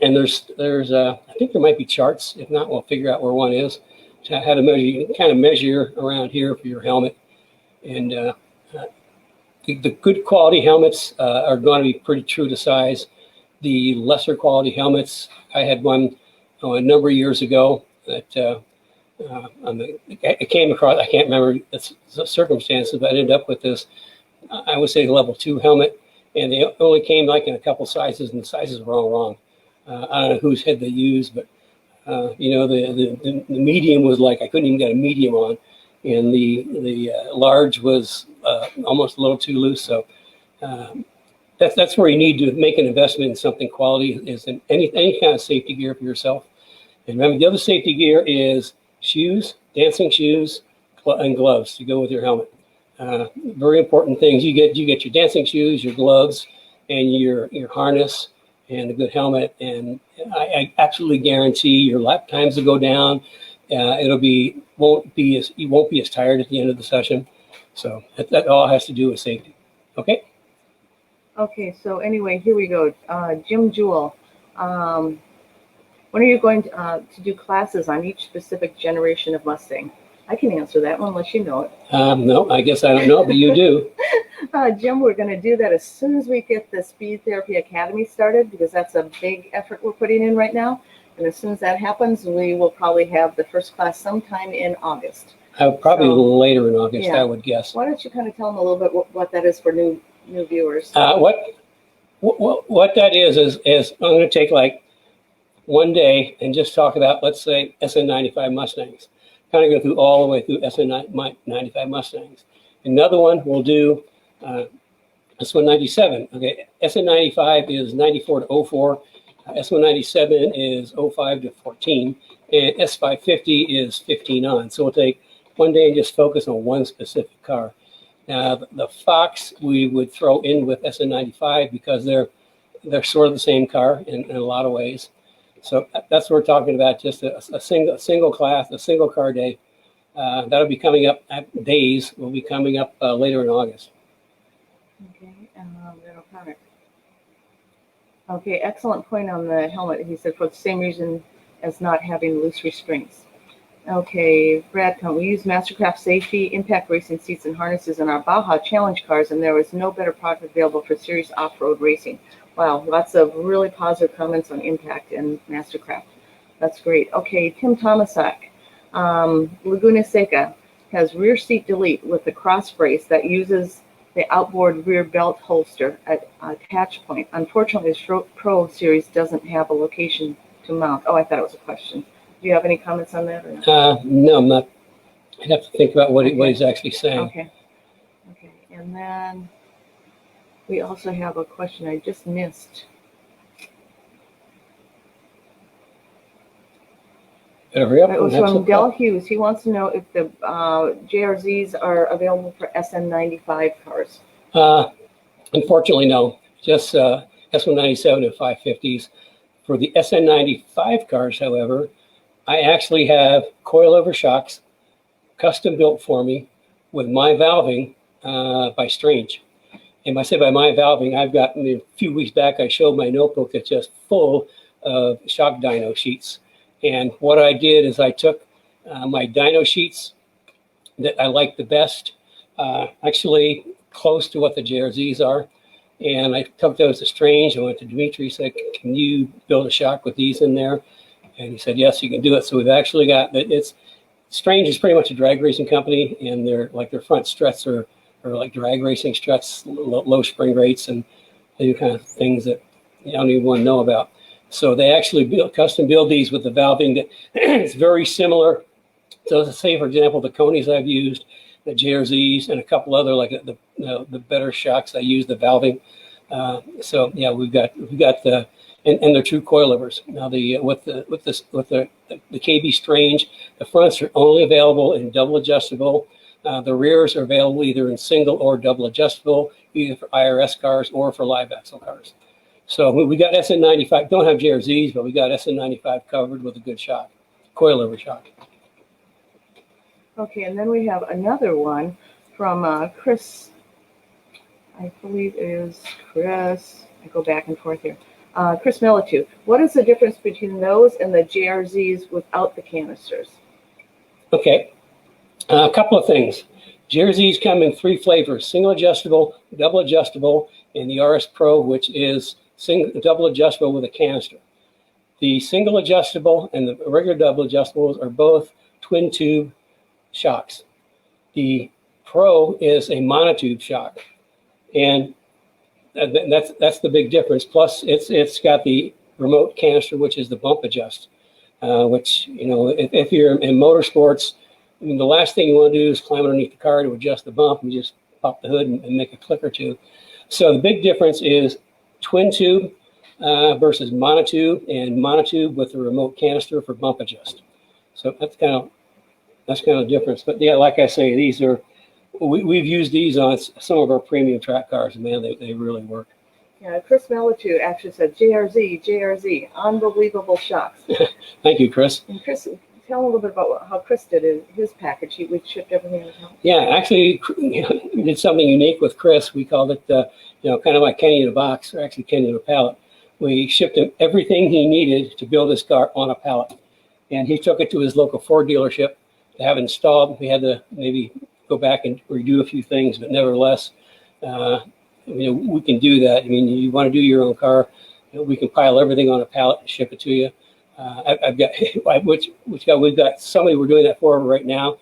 there's I think there might be charts. If not, we'll figure out where one is. How to measure. You can kind of measure around here for your helmet. And the good quality helmets are going to be pretty true to size. the lesser quality helmets. I had one a number of years ago that I came across. I can't remember the circumstances, but I ended up with this, I would say, level 2 helmet, and they only came like in a couple sizes, and the sizes were all wrong. I don't know whose head they used, but you know, the medium was like, I couldn't even get a medium on, and the large was almost a little too loose. So that's where you need to make an investment in something quality, is in any kind of safety gear for yourself. And remember, the other safety gear is shoes, dancing shoes, and gloves to go with your helmet. Very important things. You get your dancing shoes, your gloves, and your harness, and a good helmet. And I absolutely guarantee your lap times will go down. You won't be as tired at the end of the session. So that all has to do with safety. Okay. Okay. So anyway, here we go. Jim Jewell. When are you going to do classes on each specific generation of Mustang? I can answer that one unless you know it. No, I guess I don't know, but you do. Jim, we're going to do that as soon as we get the Speed Therapy Academy started, because that's a big effort we're putting in right now. And as soon as that happens, we will probably have the first class sometime in August. Probably a little later in August, yeah. I would guess. Why don't you kind of tell them a little bit what that is for new viewers? What that is I'm going to take like one day and just talk about, let's say, SN95 Mustangs. Kind of go through all the way through SN95 Mustangs. Another one we'll do S197. Okay, SN95 is 94 to 04. S197 is 05 to 14. And S550 is 15 on. So we'll take one day and just focus on one specific car. Now, the Fox we would throw in with SN95 because they're sort of the same car in a lot of ways. So that's what we're talking about, just a single class, a single car day. That'll be coming up, days will be coming up later in August. Okay, okay, excellent point on the helmet. He said for the same reason as not having loose restraints. Okay, Brad, we use Mastercraft safety, impact racing seats, and harnesses in our Baja Challenge cars, and there was no better product available for serious off-road racing. Wow, lots of really positive comments on impact and Mastercraft. That's great. Okay, Tim Tomasak, Laguna Seca has rear seat delete with the cross brace that uses the outboard rear belt holster at attach point. Unfortunately, the Pro Series doesn't have a location to mount. Oh, I thought it was a question. Do you have any comments on that? Or no? No, I'm not. I'd have to think about what he's actually saying. Okay. Okay, and then we also have a question I just missed. It was from Del Hughes. He wants to know if the JRZs are available for SN95 cars. Unfortunately, no. Just S197 and 550s. For the SN95 cars, however, I actually have coil-over shocks, custom built for me, with my valving by Strange. And I say by my valving, I've got, a few weeks back, I showed my notebook that's just full of shock dyno sheets. And what I did is I took my dyno sheets that I like the best, actually close to what the JRZs are. And I took those to Strange. I went to Dimitri, said, can you build a shock with these in there? And he said, yes, you can do it. So we've actually got, Strange is pretty much a drag racing company, and their front struts are like drag racing struts, low spring rates, and they do kind of things that you don't even want to know about. So they actually custom build these with the valving that is very similar. So let's say, for example, the Coneys I've used, the JRZs, and a couple other like the better shocks I use the valving. So yeah, we've got the and they're true coilovers. Now with the KB Strange, the fronts are only available in double adjustable. The rears are available either in single or double adjustable, either for IRS cars or for live axle cars. So we got SN95, don't have JRZs, but we got SN95 covered with a good shock, coilover shock. Okay, and then we have another one from Chris, I believe it is Chris, I go back and forth here. Chris Militu, what is the difference between those and the JRZs without the canisters? Okay, a couple of things. JRZs come in 3 flavors: single adjustable, double adjustable, and the RS Pro, which is double adjustable with a canister. The single adjustable and the regular double adjustables are both twin tube shocks. The Pro is a monotube shock, and that's the big difference. Plus, it's got the remote canister, which is the bump adjust, which, you know, if you're in motorsports, I mean, the last thing you want to do is climb underneath the car to adjust the bump and just pop the hood and make a click or two. So the big difference is twin tube versus monotube, and monotube with the remote canister for bump adjust. So that's kind of the difference. But yeah, like I say, these are, we've used these on some of our premium track cars, and man, they really work. Yeah, Chris Melitu actually said, JRZ, unbelievable shocks. Thank you, Chris. And Chris, tell a little bit about how Chris did his package. We shipped everything out of town. Yeah, actually, we did something unique with Chris. We called it, you know, kind of like Kenny in a box, or actually Kenny in a pallet. We shipped him everything he needed to build his car on a pallet. And he took it to his local Ford dealership to have it installed. We had to maybe go back and redo a few things, but nevertheless, you know, we can do that. I mean, you want to do your own car, you know, we can pile everything on a pallet and ship it to you. I've got, we've got somebody we're doing that for right now.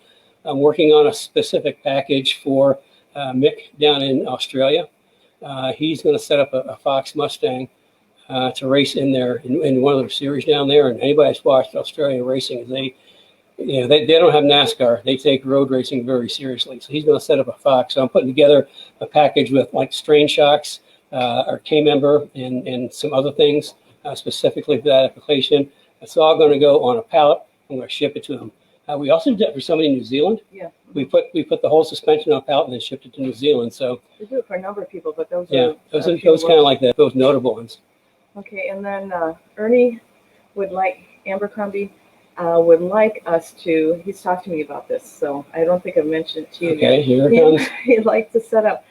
I'm working on a specific package for Mick down in Australia. He's going to set up a Fox Mustang to race in there in one of their series down there. And anybody that's watched Australian racing, they don't have NASCAR. They take road racing very seriously. So he's going to set up a Fox. So I'm putting together a package with like strain shocks, our K-member, and some other things specifically for that application. It's all going to go on a pallet. I'm going to ship it to them. We also did that for somebody in New Zealand. Yeah. We put the whole suspension on a pallet and then shipped it to New Zealand. So we do it for a number of people, but those those kind of like those notable ones. Okay, and then Ernie would like, Abercrombie would like us to, he's talked to me about this, so I don't think I've mentioned it to you yet. Here it comes. He'd like to set up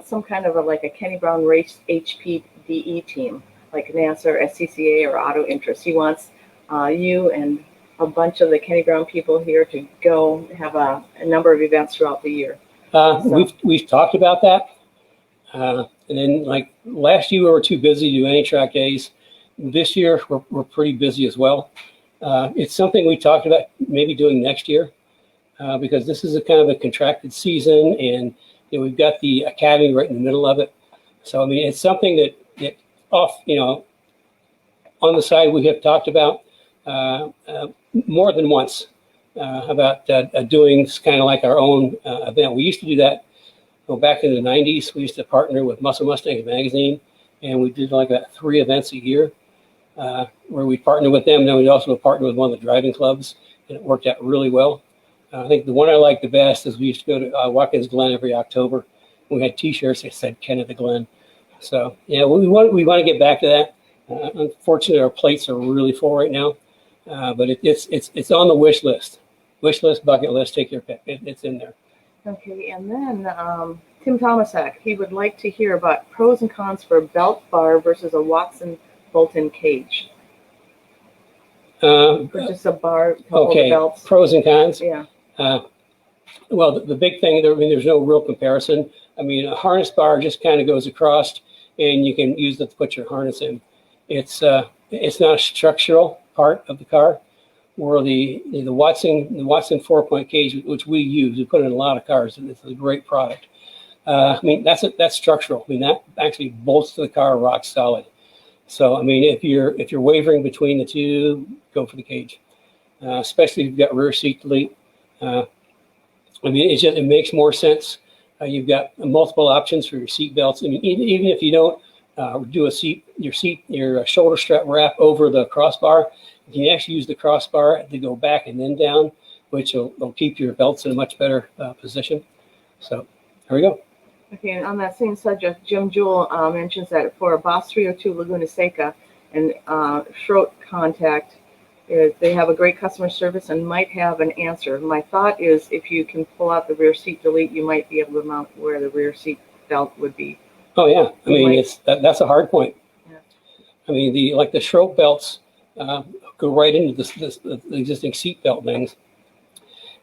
some kind of like a Kenny Brown race HPDE team, like NASA or SCCA or Auto Interest. He wants you and a bunch of the Kenny Brown people here to go have a number of events throughout the year. We've talked about that. And then, like last year, we were too busy to do any track days. This year, we're pretty busy as well. It's something we talked about maybe doing next year because this is a kind of a contracted season, and you know, we've got the academy right in the middle of it. So I mean, it's something that off, you know, on the side we have talked about more than once about doing kind of like our own event. We used to do that. Well, back in the 90s, we used to partner with Muscle Mustangs magazine, and we did like about 3 events a year where we partnered with them. And then we also partnered with one of the driving clubs, and it worked out really well. I think the one I liked the best is we used to go to Watkins Glen every October. We had T-shirts that said Ken at the Glen. So yeah, we want to get back to that. Unfortunately, our plates are really full right now, but it's on the wish list, bucket list. Take your pick. It's in there. Okay, and then Tim Tomasak, he would like to hear about pros and cons for a belt bar versus a Watson Bolton cage. Or just a bar to hold the belts. Pros and cons. Yeah. Well, the big thing, I mean, there's no real comparison. I mean, a harness bar just kind of goes across, and you can use it to put your harness in. It's not a structural part of the car. Or the Watson 4-point cage, which we use, we put it in a lot of cars, and it's a great product. I mean, that's structural. I mean, that actually bolts to the car rock solid. So I mean, if you're wavering between the two, go for the cage. Especially if you've got rear seat delete. I mean, it makes more sense. You've got multiple options for your seat belts. I mean, even if you don't do your shoulder strap wrap over the crossbar, you can actually use the crossbar to go back and then down, which will keep your belts in a much better position. So here we go. Okay, and on that same subject, Jim Jewell mentions that for a Boss 302 Laguna Seca and Schroet contact, they have a great customer service and might have an answer. My thought is if you can pull out the rear seat delete, you might be able to mount where the rear seat belt would be. Oh yeah, I mean that's a hard point. Yeah. I mean the Schroet belts go right into the existing seat belt things,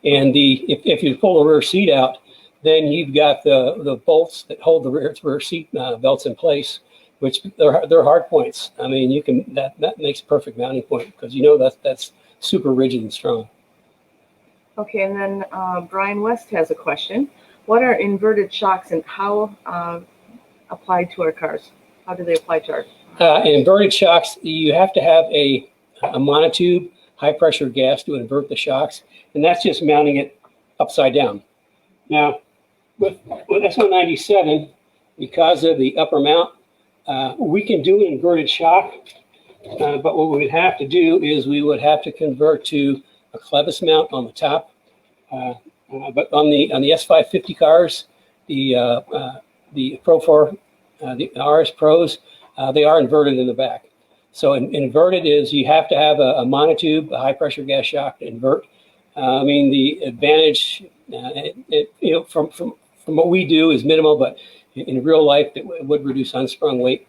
and if you pull the rear seat out, then you've got the bolts that hold the rear seat belts in place, which they're hard points. I mean, you can that makes a perfect mounting point because you know that's super rigid and strong. Okay, and then Brian West has a question. What are inverted shocks and how applied to our cars? How do they apply to our Inverted shocks, you have to have a monotube high pressure gas to invert the shocks, and that's just mounting it upside down. Now, with S197, because of the upper mount, we can do an inverted shock, but what we would have to do is we would have to convert to a clevis mount on the top. But on the S550 cars, the Pro 4, the RS Pros, they are inverted in the back. So inverted is you have to have a monotube, a high pressure gas shock to invert. I mean, the advantage, from what we do is minimal, but in real life, it would reduce unsprung weight.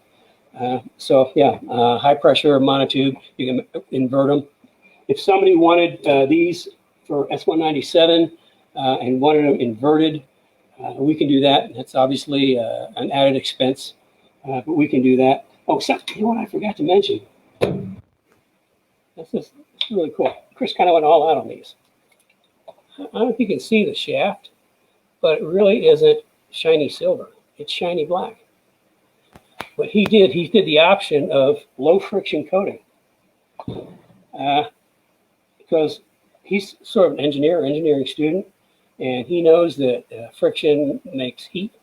So yeah, high pressure monotube, you can invert them. If somebody wanted these for S197 and wanted them inverted, we can do that. That's obviously an added expense, but we can do that. Oh, so, you know what I forgot to mention? It's really cool. Chris kind of went all out on these. I don't know if you can see the shaft, but it really isn't shiny silver. It's shiny black. What he did the option of low friction coating. Because he's sort of an engineering student, and he knows that friction makes heat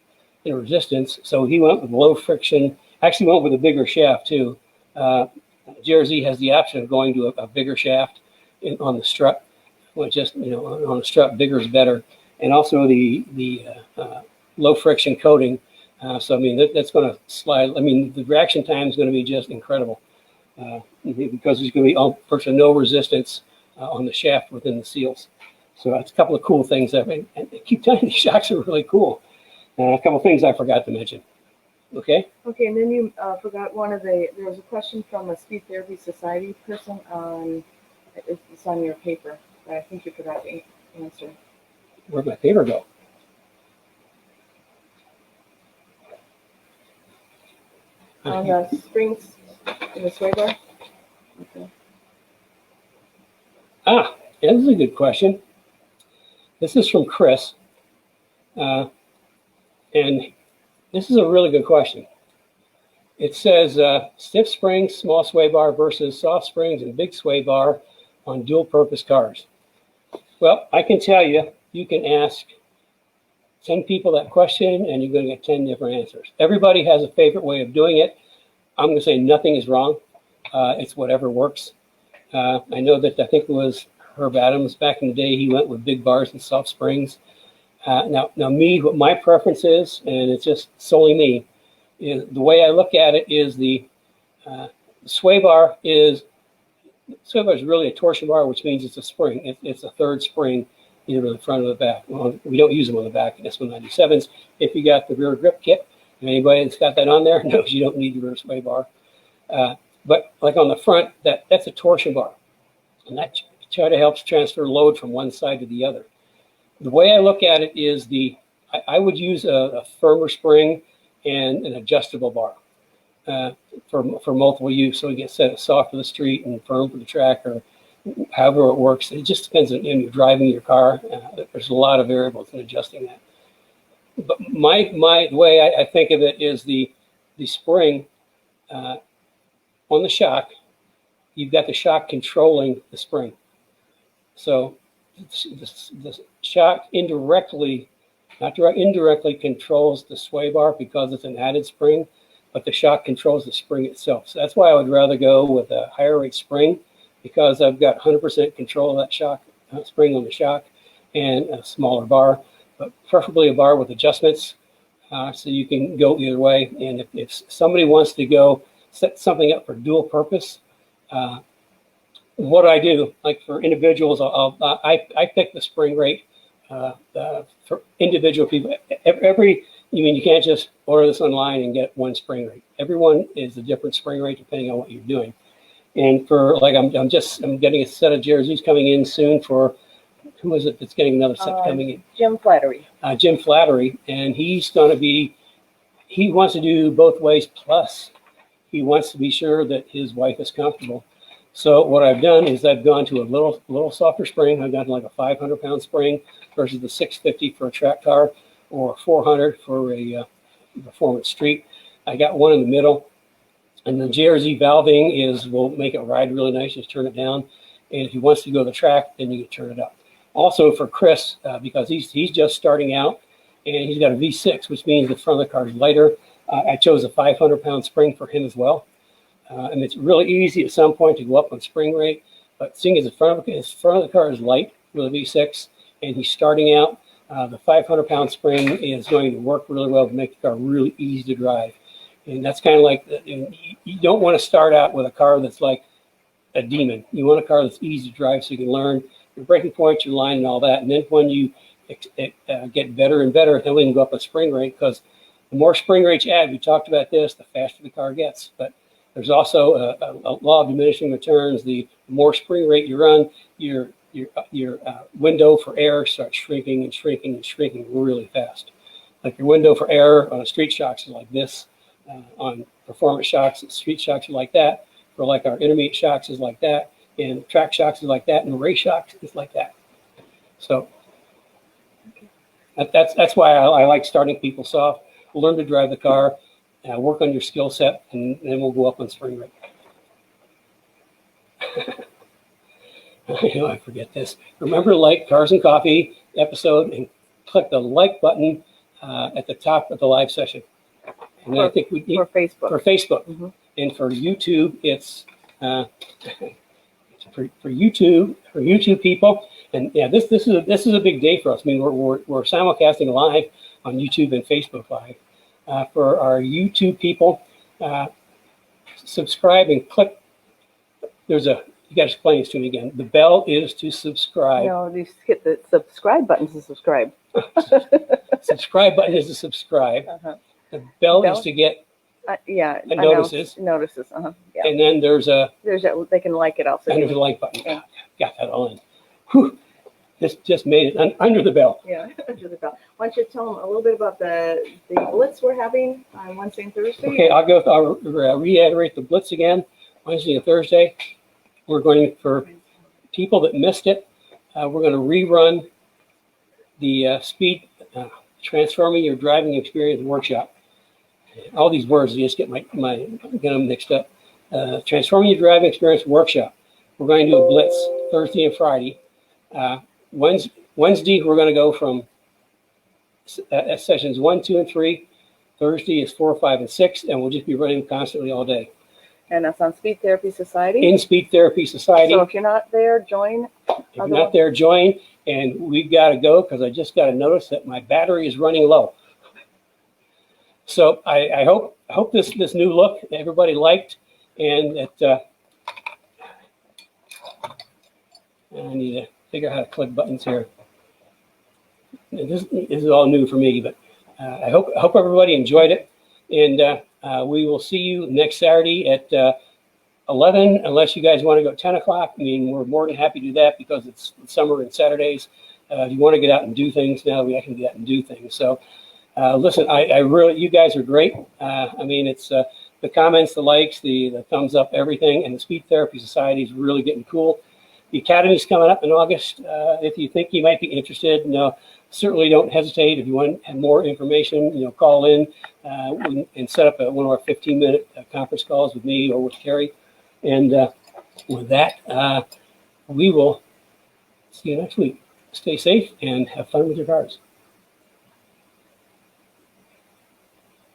and resistance. So he went with low friction. Actually went with a bigger shaft too. JRZ has the option of going to a bigger shaft on the strut. Well, just on the strut, bigger is better. And also the low friction coating. So I mean that's going to slide. I mean the reaction time is going to be just incredible because there's going to be virtually no resistance on the shaft within the seals. So that's a couple of cool things. I keep telling you, these shocks are really cool. A couple of things I forgot to mention. Okay. Okay, and then you forgot there was a question from a Speed Therapy Society person it's on your paper that I think you forgot to answer. Where'd my paper go? On the springs in the sway bar? Okay. Yeah, this is a good question. This is from Chris. And this is a really good question. It says stiff springs, small sway bar versus soft springs and big sway bar on dual purpose cars. Well, I can tell you, you can ask 10 people that question and you're going to get 10 different answers. Everybody has a favorite way of doing it. I'm going to say nothing is wrong. It's whatever works. I know that I think it was Herb Adams back in the day, he went with big bars and soft springs. Now me, what my preference is, and it's just solely me, is the way I look at it is the sway bar is really a torsion bar, which means it's a spring. It's a third spring, either in the front or the back. Well, we don't use them on the back in S197s. If you got the rear grip kit, and anybody that's got that on there knows you don't need the rear sway bar. But like on the front, that's a torsion bar, and that try to helps transfer load from one side to the other. The way I look at it is I would use a firmer spring and an adjustable bar for multiple use. So you get set soft for the street and firm for the track, or however it works. It just depends on you're driving your car. There's a lot of variables in adjusting that. But the way I think of it is the spring on the shock. You've got the shock controlling the spring. So the shock indirectly controls the sway bar because it's an added spring, but the shock controls the spring itself. So that's why I would rather go with a higher rate spring, because I've got 100% control of that shock spring on the shock, and a smaller bar, but preferably a bar with adjustments, so you can go either way. And if somebody wants to go set something up for dual purpose, what I do, like for individuals, I pick the spring rate for individual people. You can't just order this online and get one spring rate. Everyone is a different spring rate depending on what you're doing. And for like, I'm getting a set of JRZs coming in soon for, who is it that's getting another set coming in? Jim Flattery. Jim Flattery, and he wants to do both ways plus he wants to be sure that his wife is comfortable. So what I've done is I've gone to a little softer spring. I've gone to like a 500-pound spring versus the 650 for a track car or 400 for a performance street. I got one in the middle, and the JRZ valving will make it ride really nice. Just turn it down, and if he wants to go to the track, then you can turn it up. Also for Chris, because he's just starting out, and he's got a V6, which means the front of the car is lighter. I chose a 500-pound spring for him as well. And it's really easy at some point to go up on spring rate, but seeing as the front of the car is light with a V6 and he's starting out, the 500-pound spring is going to work really well to make the car really easy to drive. And that's kind of like, you don't want to start out with a car that's like a demon. You want a car that's easy to drive so you can learn your braking points, your line, and all that. And then when you get better and better, then we can go up on spring rate, because the more spring rate you add, we talked about this, the faster the car gets. But there's also a law of diminishing returns. The more spring rate you run, your window for error starts shrinking and shrinking and shrinking really fast. Like your window for error on a street shocks is like this. On performance shocks, street shocks are like that. For like our intermediate shocks is like that. And track shocks is like that. And race shocks is like that. So that's why I like starting people soft. Learn to drive the car. Work on your skill set, and then we'll go up on spring rate. I forget this. Remember to like Cars and Coffee episode and click the like button at the top of the live session. And I think we need for Facebook. For Facebook. Mm-hmm. And for YouTube, it's for YouTube people. And yeah, this is a big day for us. I mean, we're simulcasting live on YouTube and Facebook Live. For our YouTube people, subscribe and click. You got to explain this to me again. The bell is to subscribe. No, you hit the subscribe button to subscribe. Subscribe button is to subscribe. Uh-huh. The bell is to get notices. Notices. Uh-huh. Yeah. And then there's they can like it also. And there's a like button. Yeah. Got that all in. Whew. Just made it under the bell. Yeah, under the bell. Why don't you tell them a little bit about the Blitz we're having on Wednesday and Thursday? Okay, I'll reiterate the Blitz again. Wednesday and Thursday. We're going, for people that missed it, we're going to rerun the speed transforming your driving experience workshop. All these words, I just get them mixed up. Transforming your driving experience workshop. We're going to do a Blitz Thursday and Friday. Wednesday, we're going to go from sessions 1, 2, and 3. Thursday is 4, 5, and 6, and we'll just be running constantly all day. And that's on Speed Therapy Society? In Speed Therapy Society. So if you're not there, join. If you're not there, join. And we've got to go because I just got to notice that my battery is running low. So I hope this new look everybody liked, and that I need to figure out how to click buttons here. This is all new for me, but I hope everybody enjoyed it, and we will see you next Saturday at 11, unless you guys want to go 10 o'clock. I mean, we're more than happy to do that because it's summer and Saturdays. If you want to get out and do things now, we can get out and do things. So listen, I really, you guys are great. I mean, it's the comments, the likes, the thumbs up, everything, and the Speed Therapy Society is really getting cool. The Academy's coming up in August. If you think you might be interested, certainly don't hesitate. If you want to have more information, call in and set up one of our 15-minute conference calls with me or with Terry. And with that, we will see you next week. Stay safe and have fun with your cars.